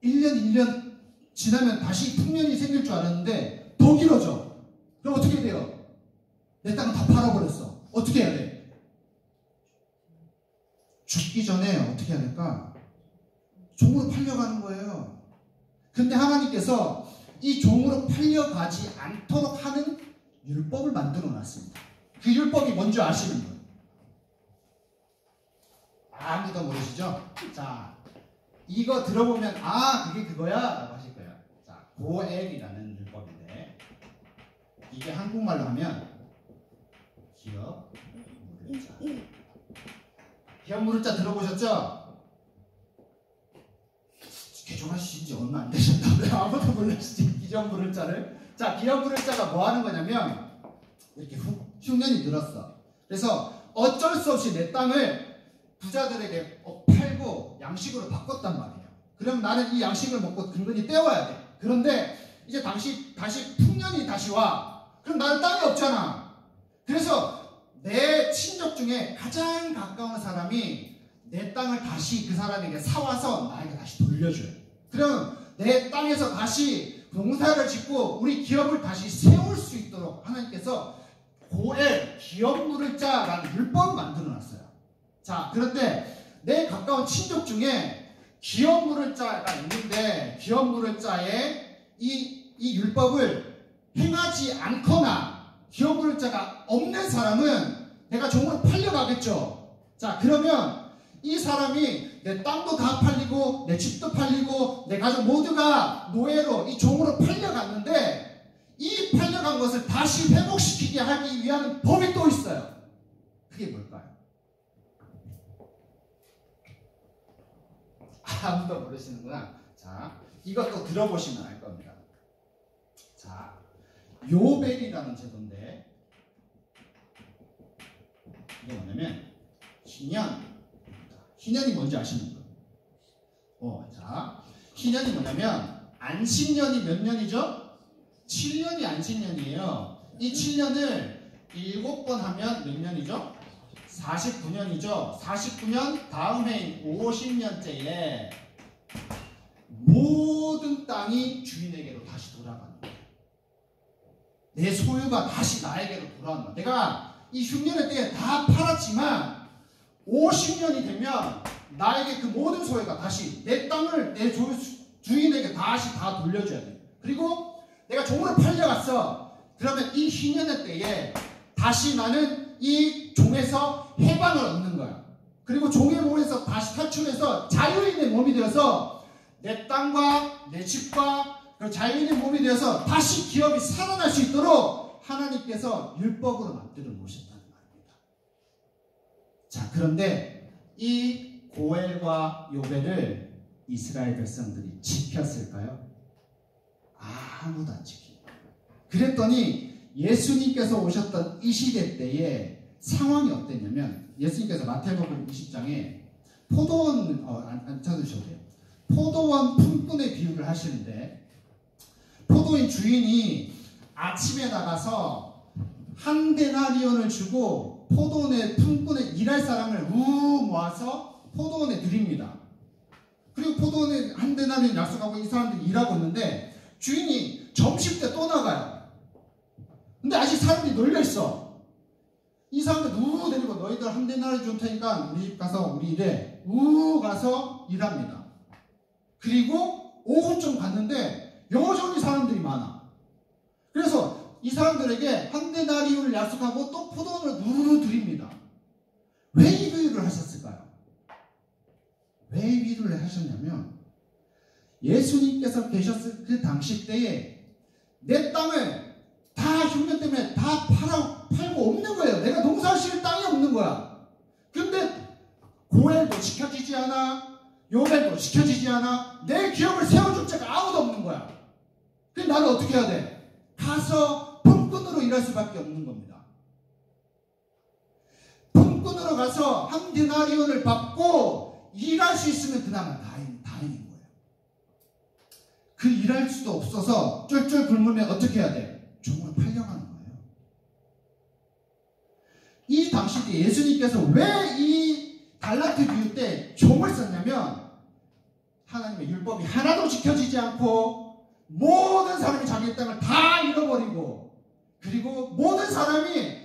[SPEAKER 1] 1년 지나면 다시 풍년이 생길 줄 알았는데 더 길어져. 그럼 어떻게 돼요? 내 땅을 다 팔아버렸어. 어떻게 해야 돼? 죽기 전에 어떻게 해야 될까? 종으로 팔려가는 거예요. 근데 하나님께서 이 종으로 팔려가지 않도록 하는 율법을 만들어 놨습니다. 그 율법이 뭔지 아시는 분? 아무도 모르시죠? 자, 이거 들어보면 그게 그거야? 라고 하실 거예요. 자, 고엘이라는 율법인데 이게 한국말로 하면 기업 무를자. 기업 무를자 들어보셨죠? 개종하신 지 얼마 안 되셨다고요? 아무도 몰라시지 기업 무를자를. 자, 기업 무를자가 뭐 하는 거냐면 이렇게 흉년이 늘었어. 그래서 어쩔 수 없이 내 땅을 부자들에게 팔고 양식으로 바꿨단 말이에요. 그럼 나는 이 양식을 먹고 근근히 때워야 돼. 그런데 이제 다시 풍년이 다시 와. 그럼 나는 땅이 없잖아. 그래서 내 친족 중에 가장 가까운 사람이 내 땅을 다시 그 사람에게 사와서 나에게 다시 돌려줘요. 그럼 내 땅에서 다시 농사를 짓고 우리 기업을 다시 세울 수 있도록 하나님께서 고엘, 기업 무를자라는 율법을 만들어놨어요. 자, 그런데 내 가까운 친족 중에 기업 무를자가 있는데 기업 무를자의 이 율법을 행하지 않거나 기업 무를자가 없는 사람은 내가 종으로 팔려가겠죠. 자, 그러면 이 사람이 내 땅도 다 팔리고 내 집도 팔리고 내 가족 모두가 노예로 이 종으로 팔려갔는데 이 팔려간 것을 다시 회복시키게 하기 위한 법이 또 있어요. 그게 뭘까요? 아무도 모르시는구나. 자, 이것도 들어보시면 알 겁니다. 자, 요벨이라는 제도인데 이게 뭐냐면 희년이 뭔지 아시는 분? 자, 희년이 뭐냐면 안식년이 몇 년이죠? 7년이 안식년이에요. 이 7년을 7번 하면 몇 년이죠? 49년이죠. 49년 다음 해인 50년째에 모든 땅이 주인에게로 다시 돌아가는 거예요. 내 소유가 다시 나에게로 돌아오는 거예요. 내가 이 흉년의 때에 다 팔았지만 50년이 되면 나에게 그 모든 소유가 다시 내 땅을 내 주인에게 다시 다 돌려줘야 돼요. 그리고 내가 종으로 팔려갔어. 그러면 이 흉년의 때에 다시 나는 이 종에서 해방을 얻는 거야. 그리고 종의 몸에서 다시 탈출해서 자유인의 몸이 되어서 내 땅과 내 집과 자유인의 몸이 되어서 다시 기업이 살아날 수 있도록 하나님께서 율법으로 만들어 놓으셨다는 말입니다. 자, 그런데 이 고엘과 요벨을 이스라엘 백성들이 지켰을까요? 아무도 안 지키고. 그랬더니 예수님께서 오셨던 이 시대 때에 상황이 어땠냐면 예수님께서 마태복음 20장에 포도원 안 찾으셔도 돼요. 포도원 품꾼의 비유를 하시는데 포도원 주인이 아침에 나가서 한 데나리온을 주고 포도원의 품꾼에 일할 사람을 모아서 포도원에 드립니다. 그리고 포도원에 한 데나리온 약속하고 이 사람들이 일하고 있는데 주인이 점심때 또 나가요. 근데 아직 사람들이 놀려있어. 이 사람들 누구 데리고 너희들 한 데나리온 줄 테니까 우리 집 가서 우리 일해. 가서 일합니다. 그리고 오후쯤 갔는데 여전히 사람들이 많아. 그래서 이 사람들에게 한 데나리온을 약속하고 또 포도원을 누르르 드립니다. 왜 이 비유를 하셨을까요? 왜 이 비유를 하셨냐면 예수님께서 계셨을 그 당시 때에 내 땅을 다 흉년 때문에 다 팔고 없는 거예요. 내가 농사를 지을 땅이 없는 거야. 근데 고엘도 지켜지지 않아. 요벨도 지켜지지 않아. 내 기업을 세워줄 자가 아무도 없는 거야. 그럼 나는 어떻게 해야 돼? 가서 품꾼으로 일할 수밖에 없는 겁니다. 품꾼으로 가서 한 데나리온을 받고 일할 수 있으면 그나마 다행인 거예요. 그 일할 수도 없어서 쫄쫄 굶으면 어떻게 해야 돼? 종으로 팔려가는 거예요. 이 당시 때 예수님께서 왜 이 달란트 비유 때 종을 썼냐면 하나님의 율법이 하나도 지켜지지 않고 모든 사람이 자기 땅을 다 잃어버리고 그리고 모든 사람이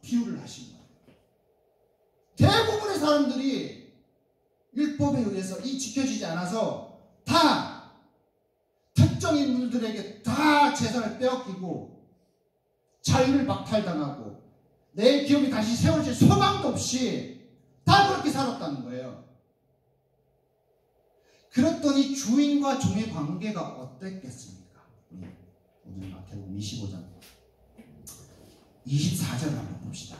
[SPEAKER 1] 비유를 하신 거예요. 대부분의 사람들이 율법에 의해서 이 지켜지지 않아서 다 특정 인물들에게 다 재산을 빼앗기고 자유를 박탈당하고 내 기업이 다시 세워질 소망도 없이 다 그렇게 살았다는 거예요. 그랬더니 주인과 종의 관계가 어땠겠습니까? 오늘 마태복음 25장 24절을 한번 봅시다.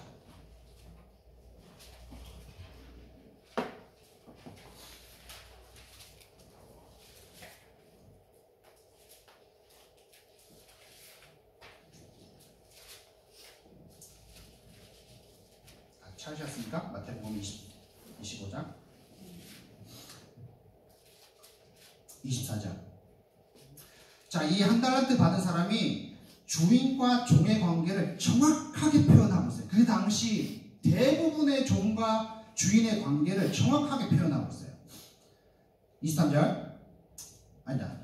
[SPEAKER 1] 찾으셨습니까? 마태복음 25장 24절. 자, 이 한 달란트 받은 사람이 주인과 종의 관계를 정확하게 표현하고 있어요. 그 당시 대부분의 종과 주인의 관계를 정확하게 표현하고 있어요. 23절 아니다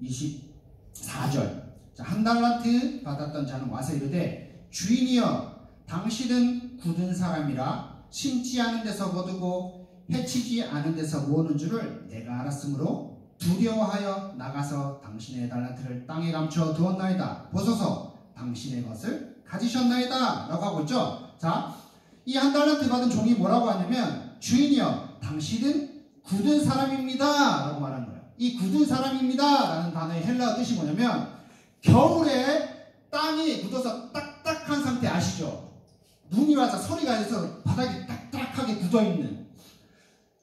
[SPEAKER 1] 24절. 자, 한 달란트 받았던 자는 와서 이르되 주인이여 당신은 굳은 사람이라 심지 않은 데서 거두고 해치지 않은 데서 모으는 줄을 내가 알았으므로 두려워하여 나가서 당신의 달란트를 땅에 감추어 두었나이다. 보소서 당신의 것을 가지셨나이다 라고 하고 있죠. 자, 이 한 달란트 받은 종이 뭐라고 하냐면 주인이여 당신은 굳은 사람입니다 라고 말하는 거예요. 이 굳은 사람입니다 라는 단어의 헬라어 뜻이 뭐냐면 겨울에 땅이 굳어서 딱딱한 상태 아시죠? 눈이 와서 소리가 해서 바닥이 딱딱하게 굳어있는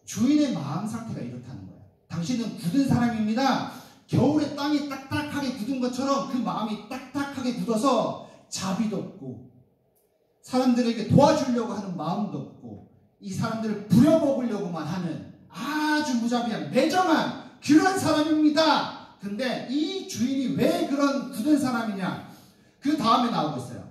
[SPEAKER 1] 주인의 마음 상태가 이렇다는 거예요. 당신은 굳은 사람입니다. 겨울에 땅이 딱딱하게 굳은 것처럼 그 마음이 딱딱하게 굳어서 자비도 없고 사람들에게 도와주려고 하는 마음도 없고 이 사람들을 부려먹으려고만 하는 아주 무자비한 매정한 그런 사람입니다. 근데 이 주인이 왜 그런 굳은 사람이냐? 그 다음에 나오고 있어요.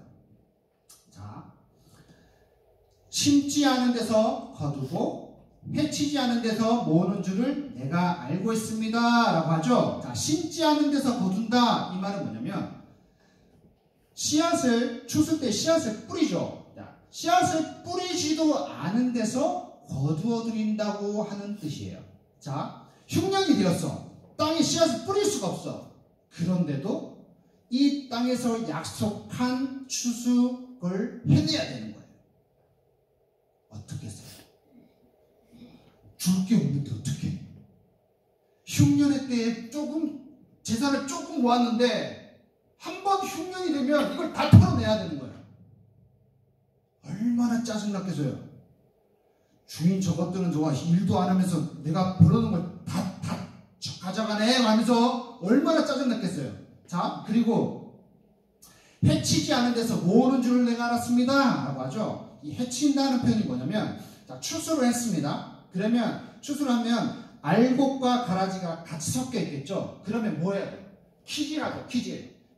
[SPEAKER 1] 심지 않은 데서 거두고 해치지 않은 데서 모으는 줄을 내가 알고 있습니다 라고 하죠. 자, 심지 않은 데서 거둔다 이 말은 뭐냐면 씨앗을 추수 때 씨앗을 뿌리죠. 자, 씨앗을 뿌리지도 않은 데서 거두어 들인다고 하는 뜻이에요. 자, 흉년이 되었어. 땅에 씨앗을 뿌릴 수가 없어. 그런데도 이 땅에서 약속한 추수를 해내야 되는 거예요. 어떻게 했어요? 줄 게 없는데 어떻게? 흉년의 때에 재산을 조금 모았는데 한 번 흉년이 되면 이걸 다 털어내야 되는 거예요. 얼마나 짜증났겠어요. 주인 저것들은 저거 일도 안 하면서 내가 벌어놓은 걸 다 가져가네 하면서 얼마나 짜증났겠어요. 자, 그리고 해치지 않은 데서 모으는 줄을 내가 알았습니다 라고 하죠. 이 해친다는 표현이 뭐냐면 자, 추수를 했습니다. 그러면 추수를 하면 알곡과 가라지가 같이 섞여 있겠죠. 그러면 뭐 해야 돼요? 키질하죠.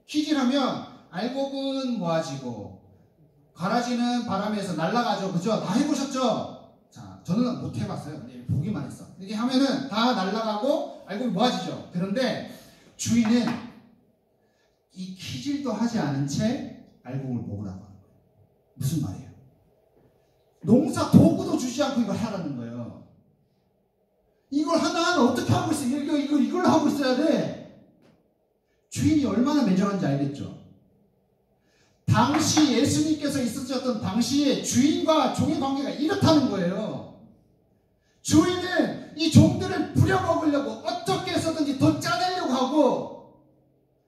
[SPEAKER 1] 키질하면 알곡은 모아지고 가라지는 바람에서 날아가죠. 그죠? 다 해보셨죠? 자, 저는 못 해봤어요. 보기만 했어. 이렇게 하면은 다 날아가고 알곡이 모아지죠. 그런데 주인은 이 키질도 하지 않은 채 알곡을 먹으라고 하는 거예요. 무슨 말이에요? 농사 도구도 주지 않고 이걸 하라는 거예요. 이걸 하나하나 어떻게 하고 있어? 이걸 하고 있어야 돼. 주인이 얼마나 매정한지 알겠죠? 당시 예수님께서 있으셨던 당시에 주인과 종의 관계가 이렇다는 거예요. 주인은 이 종들을 부려먹으려고 어떻게 해서든지 더 짜내려고 하고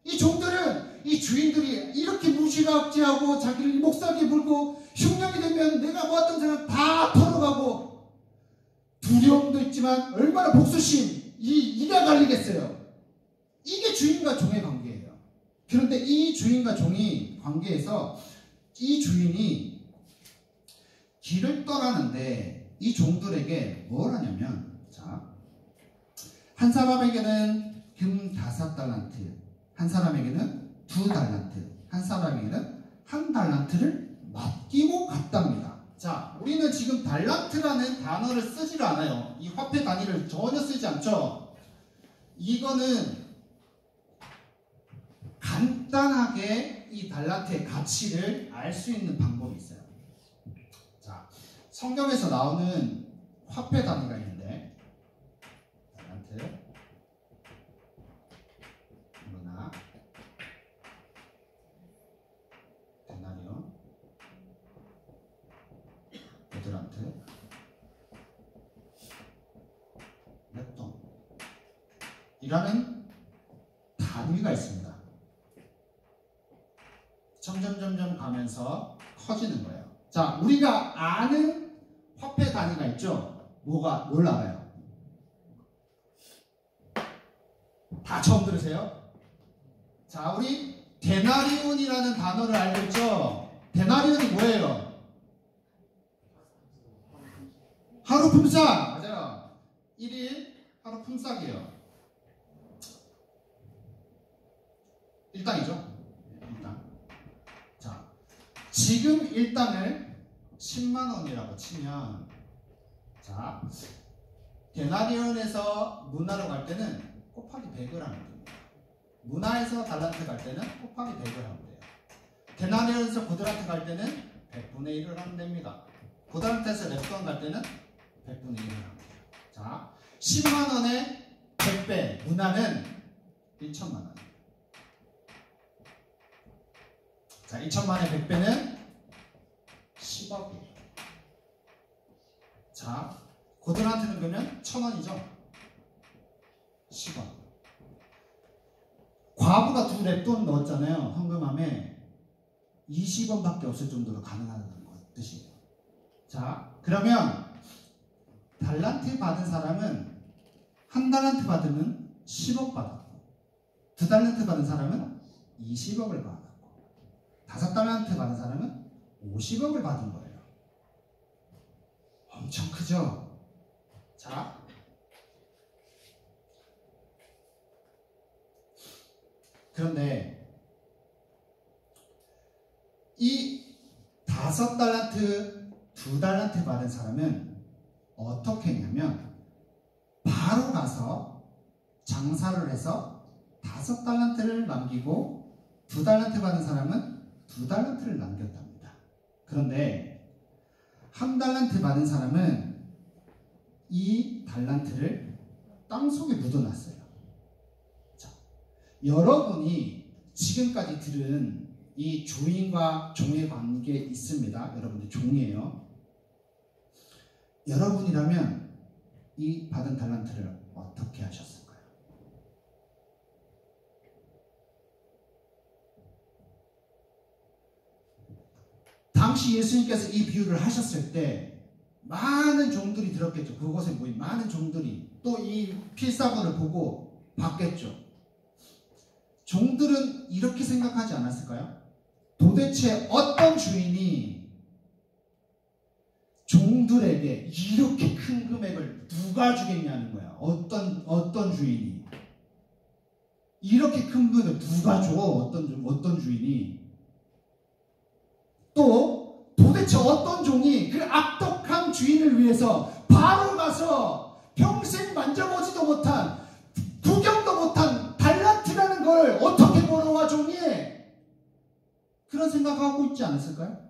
[SPEAKER 1] 이 종들은 이 주인들이 이렇게 무지각지하고 자기를 목살게 물고 흉년이 되면 내가 모았던 사람 다 털어가고 두려움도 있지만 얼마나 복수심 이가 갈리겠어요. 이게 주인과 종의 관계예요. 그런데 이 주인과 종의 관계에서 이 주인이 길을 떠나는데 이 종들에게 뭘 하냐면 자, 한 사람에게는 금 5달란트, 한 사람에게는 2달란트, 한 사람에게는 1달란트를 맡기고 갔답니다. 자, 우리는 지금 달란트라는 단어를 쓰지를 않아요. 이 화폐 단위를 전혀 쓰지 않죠. 이거는 간단하게
[SPEAKER 3] 이 달란트의 가치를 알 수 있는 방법이 있어요. 자, 성경에서 나오는 화폐 단위가 있는데 달란트, 문화, 데나리온, 베드란트, 렙돈 이라는 단위가 있습니다. 점점 가면서 커지는 거예요. 자, 우리가 아는 화폐 단위가 있죠? 뭘 알아요? 다 처음 들으세요? 자, 우리 데나리온이라는 단어를 알고 있죠? 데나리온이 뭐예요? 하루 품삯! 맞아요. 1일 하루 품삯이에요. 일당이죠? 일당. 자, 지금 일당을 10만원이라고 치면, 자, 데나리온에서 문화로 갈 때는 곱하기 100을 하면 됩니다. 문화에서 달란트 갈 때는 곱하기 100을 하면 돼요. 데나리온에서 고드란트 갈 때는 100분의 1을 하면 됩니다. 고드란트에서 렙돈 갈 때는 100분의 1을 하면 돼요. 자, 10만원에 100배, 문화는 1천만원. 자, 2천만에 100배는 10억이에요. 자, 고드란트는 그러면 1000원이죠? 10원. 과부가 2렙돈 넣었잖아요. 헌금함에 20원밖에 없을 정도로 가능하다는 뜻이에요. 자, 그러면 달란트 받은 사람은 한 달란트 받으면 10억 받았고, 2달란트 받은 사람은 20억을 받았고, 5달란트 받은 사람은 50억을 받은 거예요. 엄청 크죠? 자, 그런데 이 5달란트, 2달란트 받은 사람은 어떻게 했냐면 바로 가서 장사를 해서 5달란트를 남기고 2달란트 받은 사람은 2달란트를 남겼답니다. 그런데 1달란트 받은 사람은 이 달란트를 땅속에 묻어놨어요. 자, 여러분이 지금까지 들은 이 주인과 종의 관계 있습니다. 여러분들 종이에요. 여러분이라면 이 받은 달란트를 어떻게 하셨을까요? 당시 예수님께서 이 비유를 하셨을 때 많은 종들이 들었겠죠. 그곳에 모인 많은 종들이 또 이 필사본을 보고 봤겠죠. 종들은 이렇게 생각하지 않았을까요? 도대체 어떤 주인이 종들에게 이렇게 큰 금액을 누가 주겠냐는 거야. 어떤 주인이 이렇게 큰 금액을 누가 줘? 어떤 주인이 또 도대체 어떤 종이 그 악독한 주인을 위해서 바로 가서 평생 만져보지도 못한 구경도 못한 달란트라는 걸 어떻게 벌어와 종이? 그런 생각하고 있지 않았을까요?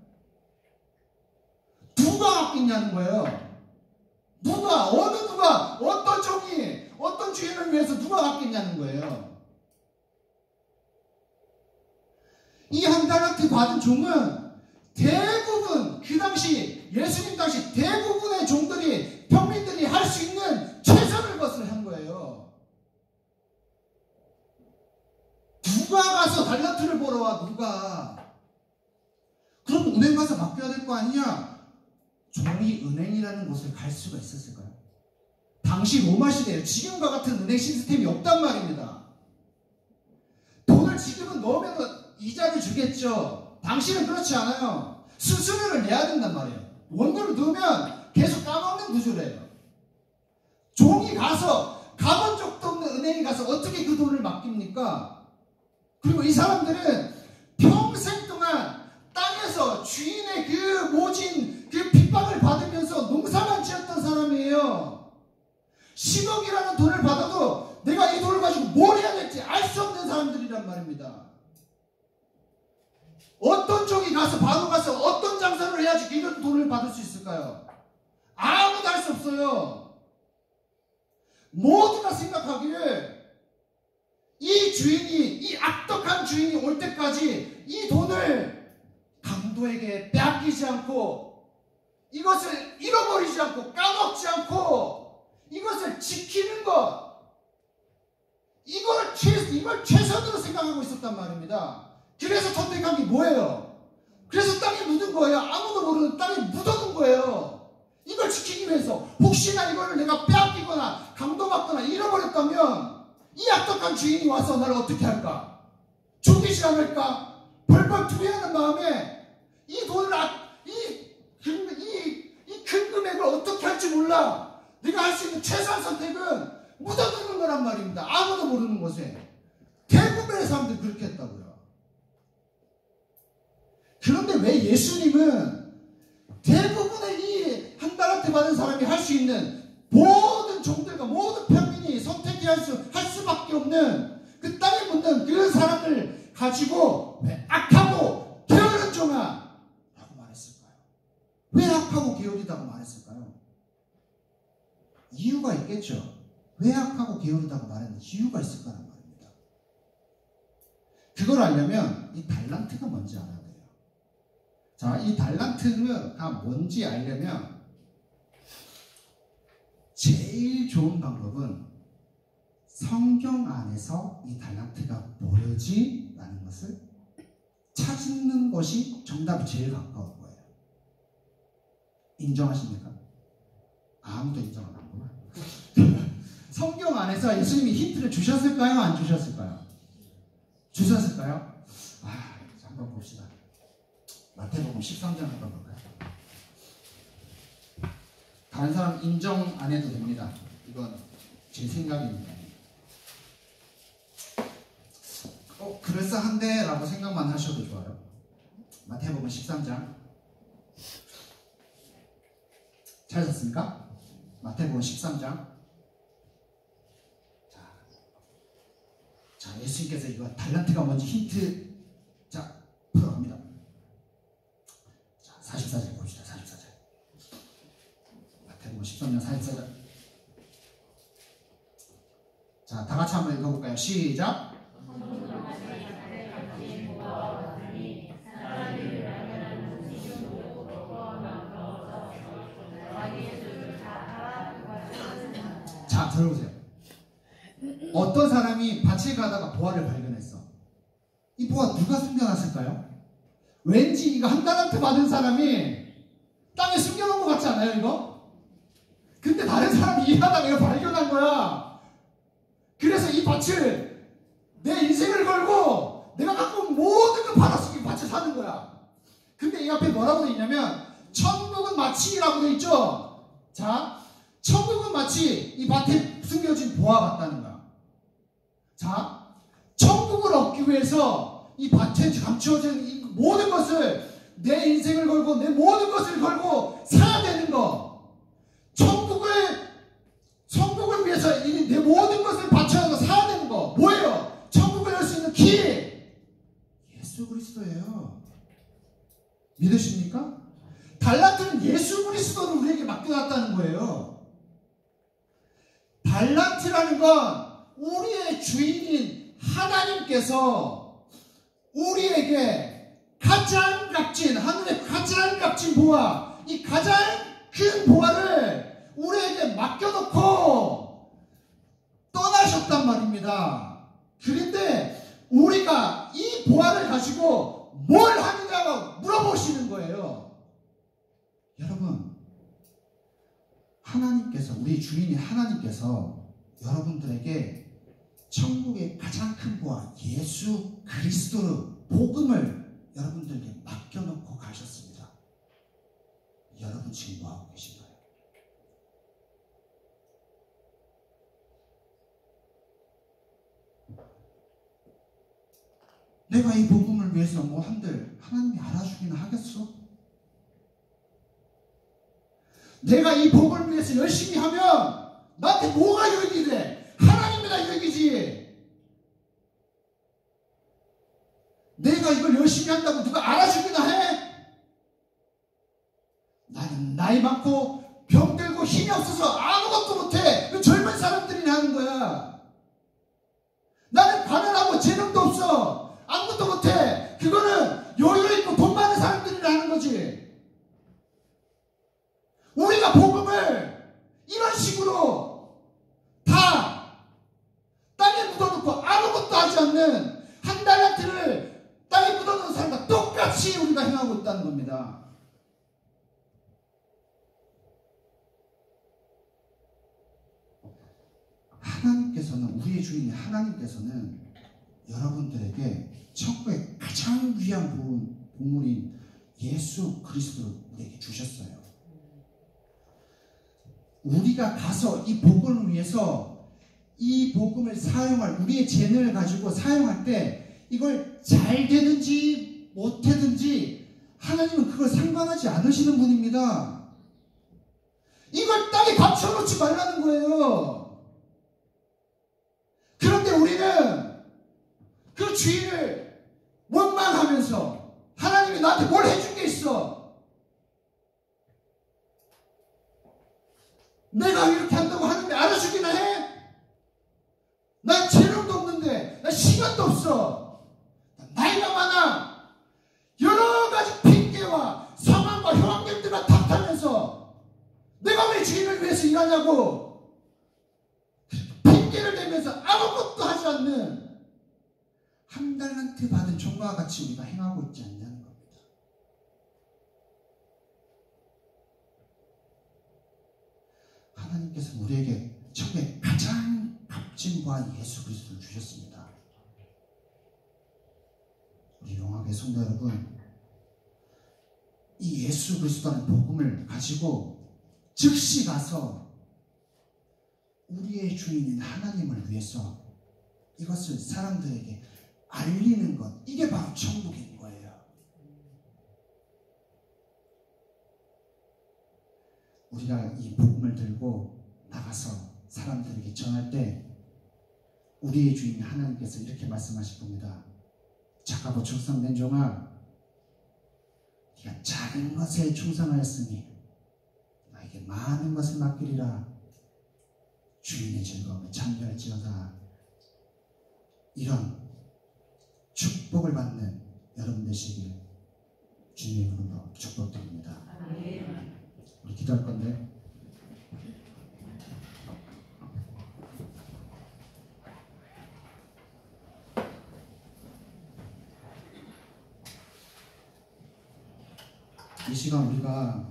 [SPEAKER 3] 누가 아끼냐는 거예요. 어떤 종이 어떤 주인을 위해서 누가 아끼냐는 거예요. 이 한 달란트 받은 종은 대부분 그 당시 예수님 당시 대부분의 종들이 평민들이 할 수 있는 최선을 것을 한 거예요. 누가 가서 달란트를 벌어와? 누가? 그럼 은행 가서 맡겨야 될 거 아니냐? 종이 은행이라는 곳을 갈 수가 있었을까요? 당시 로마 시대에 지금과 같은 은행 시스템이 없단 말입니다. 돈을 지금은 넣으면 이자를 주겠죠. 당시는 그렇지 않아요. 수수료를 내야 된단 말이에요. 원고를 넣으면 계속 까먹는 구조래요. 종이 가서 가본 적도 없는 은행에 가서 어떻게 그 돈을 맡깁니까? 그리고 이 사람들은 평생 동안 땅에서 주인의 그 모진 그 핍박을 받으면서 농사만 지었던 사람이에요. 10억이라는 돈을 받아도 내가 이 돈을 가지고 뭘 해야 될지 알 수 없는 사람들이란 말입니다. 어떤 쪽이 가서 바로 가서 어떤 장사를 해야지 이런 돈을 받을 수 있을까요? 아무도 할 수 없어요. 모두가 생각하기를 이 주인이, 이 악독한 주인이 올 때까지 이 돈을 강도에게 빼앗기지 않고 이것을 잃어버리지 않고 까먹지 않고 이것을 지키는 것, 이걸 최선으로 생각하고 있었단 말입니다. 그래서 선택한 게 뭐예요? 그래서 땅에 묻은 거예요. 아무도 모르는 땅에 묻어둔 거예요. 이걸 지키기 위해서. 혹시나 이거를 내가 빼앗기거나 강도받거나 잃어버렸다면 이 악독한 주인이 와서 나를 어떻게 할까? 죽이지 않을까? 벌벌 두려워하는 마음에 이 돈을 이 큰 금액을 어떻게 할지 몰라. 내가 할 수 있는 최소한 선택은 묻어두는 거란 말입니다. 아무도 모르는 곳에. 대부분의 사람들이 그렇게 했다고요. 그런데 왜 예수님은 대부분의 이 한 달한테 받은 사람이 할 수 있는 모든 종들과 모든 평민이 선택해야 할 수밖에 없는 그 땅에 묻는 그 사람을 가지고 왜 악하고 게으른 종아 라고 말했을까요? 왜 악하고 게으르다고 말했을까요? 이유가 있겠죠. 왜 악하고 게으르다고 말했는지 이유가 있을 거란 말입니다. 그걸 알려면 이 달란트가 뭔지 알아야 돼요. 자, 이 달란트가 뭔지 알려면 제일 좋은 방법은 성경 안에서 이 달란트가 뭐지? 라는 것을 찾는 것이 정답이 제일 가까운 거예요. 인정하십니까? 아무도 인정 안 하구나. 성경 안에서 예수님이 힌트를 주셨을까요? 안 주셨을까요? 주셨을까요? 한번 봅시다. 마태복음 13장 한번 볼까요? 다른 사람 인정 안 해도 됩니다. 이건 제 생각입니다. 그럴싸한데 라고 생각만 하셔도 좋아요. 마태복음 13장 찾으셨습니까? 마태복음 13장. 자, 예수님께서 이거 달란트가 뭔지 힌트 풀어갑니다. 자, 44절 봅시다. 44절. 마태복음 13장 44절. 자, 다 같이 한번 읽어볼까요? 시작. 자, 들어보세요. 어떤 사람이 밭에 가다가 보화를 발견했어. 이 보화 누가 숨겨놨을까요? 왠지 이거 한 달란트 받은 사람이 땅에 숨겨놓은 것 같지 않아요, 이거? 근데 다른 사람이 일하다가 이거 발견한 거야. 그래서 이 밭을 내 인생을 걸고 내가 갖고 온 모든 걸 받아서 이 밭을 사는 거야. 근데 이 앞에 뭐라고 돼 있냐면 천국은 마치라고 돼 있죠. 자, 천국은 마치 이 밭에 숨겨진 보화 같다는 거야. 자, 천국을 얻기 위해서 이 밭에 감추어진 이 모든 것을 내 인생을 걸고 내 모든 것을 걸고 사야 되는 거. 천국을 위해서 내 모든 것을 바쳐서 사야 되는 거. 뭐예요? 천국을 열 수 있는 길. 예수 그리스도예요. 믿으십니까? 달란트는 예수 그리스도를 우리에게 맡겨놨다는 거예요. 달란트라는 건 우리의 주인인 하나님께서 우리에게 가장 값진, 하늘의 가장 값진 보화, 이 가장 큰 보화를 우리에게 맡겨놓고 떠나셨단 말입니다. 그런데 우리가 이 보화를 가지고 뭘 하느냐고 물어보시는 거예요. 여러분, 하나님께서, 우리 주인인 하나님께서 여러분들에게 천국의 가장 큰 보화 예수 그리스도 복음을 여러분들에게 맡겨놓고 가셨습니다. 여러분 지금 뭐하고 계신가요? 내가 이 복음을 위해서 뭐 한들 하나님이 알아주기는 하겠어? 내가 이 복음을 위해서 열심히 하면 나한테 뭐가 유익이 돼? 하나님이나 유익이지.
[SPEAKER 1] 내가 이걸 열심히 한다고 누가 알아주기나 해? 나는 나이 많고 병들고 힘이 없어서 아무것도 못해. 그 젊은 사람들이 하는 거야. 나는 가난하고 재능도 없어. 아무것도 못해. 그거는 여유 있고 돈 많은 사람들이 하는 거지. 우리가 복음을 이런 식으로 다 땅에 묻어놓고 아무것도 하지 않는 한 달란트를 땅에 묻어놓은 사람과 똑같이 우리가 행하고 있다는 겁니다. 하나님께서는, 우리의 주인 하나님께서는 여러분들에게 천국의 가장 귀한 보물인 예수 그리스도를 우리에게 주셨어요. 우리가 가서 이 복음을 위해서 이 복음을 사용할, 우리의 재능을 가지고 사용할 때 이걸 잘 되든지 못되든지 하나님은 그걸 상관하지 않으시는 분입니다. 이걸 땅에 감춰놓지 말라는 거예요. 그런데 우리는 그 주인을 원망하면서 하나님이 나한테 뭘 해준 게 있어? 내가 이렇게 한다고 하는데 알아주기나 해? 난 재능도 없는데, 난 시간도 없어, 난 나이가 많아, 여러 가지 핑계와 상황과 형님들과 탓하면서 내가 왜 주인을 위해서 일하냐고 핑계를 대면서 아무것도 하지 않는 한 달란트 받은 종과 같이 우리가 행하고 있지 않냐는 겁니다. 하나님께서 우리에게 천국의 가장 값진 보안 예수 그리스도를 주셨습니다. 우리 용학의 성도 여러분, 이 예수 그리스도라는 복음을 가지고 즉시 가서 우리의 주인인 하나님을 위해서 이것을 사람들에게 알리는 것, 이게 바로 천국인 거예요. 우리가 이 복음을 들고 나가서 사람들에게 전할 때 우리의 주인 하나님께서 이렇게 말씀하실 겁니다. 착하고 충성된 종아, 네가 작은 것에 충성하였으니 나에게 많은 것을 맡기리라. 주인의 즐거움에 참여할지어다. 이런 축복을 받는 여러분 되시길 주님의 이름으로 축복드립니다. 우리 기도할 건데, 이 시간 우리가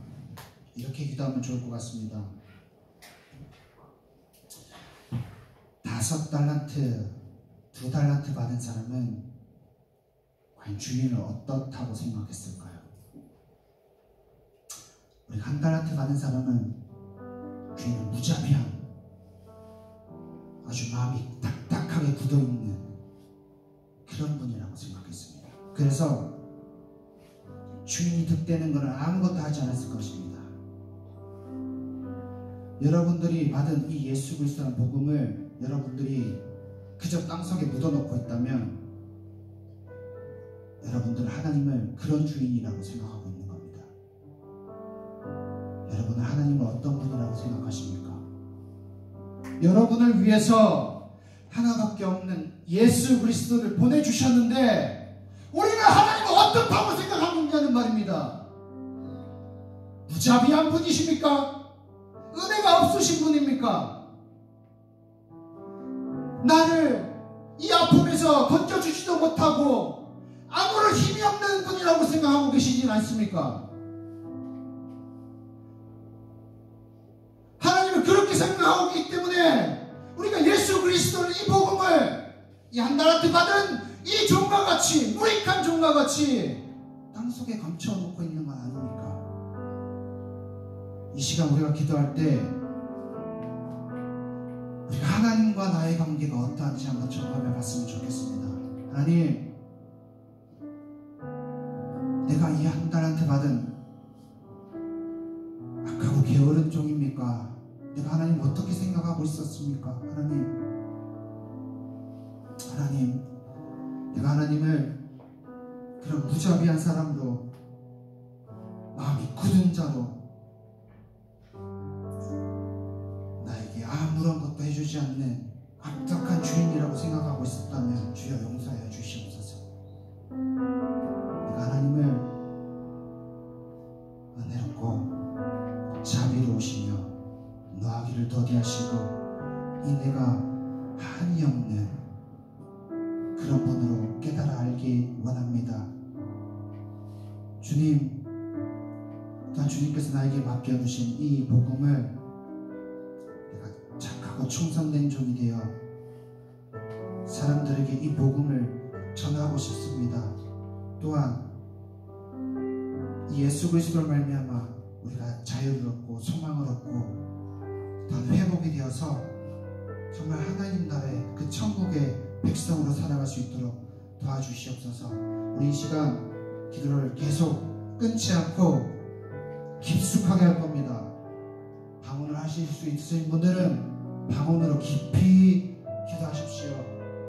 [SPEAKER 1] 이렇게 기도하면 좋을 것 같습니다. 5달란트, 2달란트 받은 사람은 과연 주인을 어떻다고 생각했을까요? 우리 1달란트 받은 사람은 주인을 무자비한, 아주 마음이 딱딱하게 굳어있는 그런 분이라고 생각했습니다. 그래서 주인이 득되는 것은 아무것도 하지 않았을 것입니다. 여러분들이 받은 이 예수 그리스도라는 복음을 여러분들이 그저 땅속에 묻어놓고 있다면 여러분들은 하나님을 그런 주인이라고 생각하고 있는 겁니다. 여러분은 하나님을 어떤 분이라고 생각하십니까? 여러분을 위해서 하나밖에 없는 예수 그리스도를 보내주셨는데 우리는 하나님을 어떻다고 생각하고 있냐는 말입니다. 무자비한 분이십니까? 은혜가 없으신 분입니까? 나를 이 아픔에서 건져주지도 못하고 아무런 힘이 없는 분이라고 생각하고 계시진 않습니까? 하나님을 그렇게 생각하고 있기 때문에 우리가 예수 그리스도를, 이 복음을 이 한 달란트 받은 이 종과 같이, 무익한 종과 같이 땅속에 감춰놓고 있는 건 아닙니까? 이 시간 우리가 기도할 때 우리가 하나님과 나의 관계가 어떠한지 한번 점검해 봤으면 좋겠습니다. 하나님, 내가 이 한 달란트 받은 악하고 게으른 종입니까? 내가 하나님 어떻게 생각하고 있었습니까? 하나님, 내가 하나님을
[SPEAKER 3] 그런 무자비한 사람으로, 마음이 굳은 자로, 나에게 아무런 것도 해주지 않는 악덕한 주인이라고 생각하고 있었다면 주여 용서하여 주시옵소서. 내가 하나님을 은혜롭고 자비로우시며 노하기를 더디하시고 이 내가 한이 없는 그런 분으로 깨달아 알기 원합니다. 주님, 또한 주님께서 나에게 맡겨주신 이 복음을 내가 착하고 충성된 종이 되어 사람들에게 이 복음을 전하고 싶습니다. 또한 이 예수 그리스도를 말미암아 우리가 자유를 얻고 소망을 얻고 또한 회복이 되어서 정말 하나님 나라의 그 천국의 백성으로 살아갈 수 있도록 도와주시옵소서. 우리 이 시간 기도를 계속 끊지 않고 깊숙하게 할 겁니다. 방언을 하실 수 있으신 분들은 방언으로 깊이 기도하시고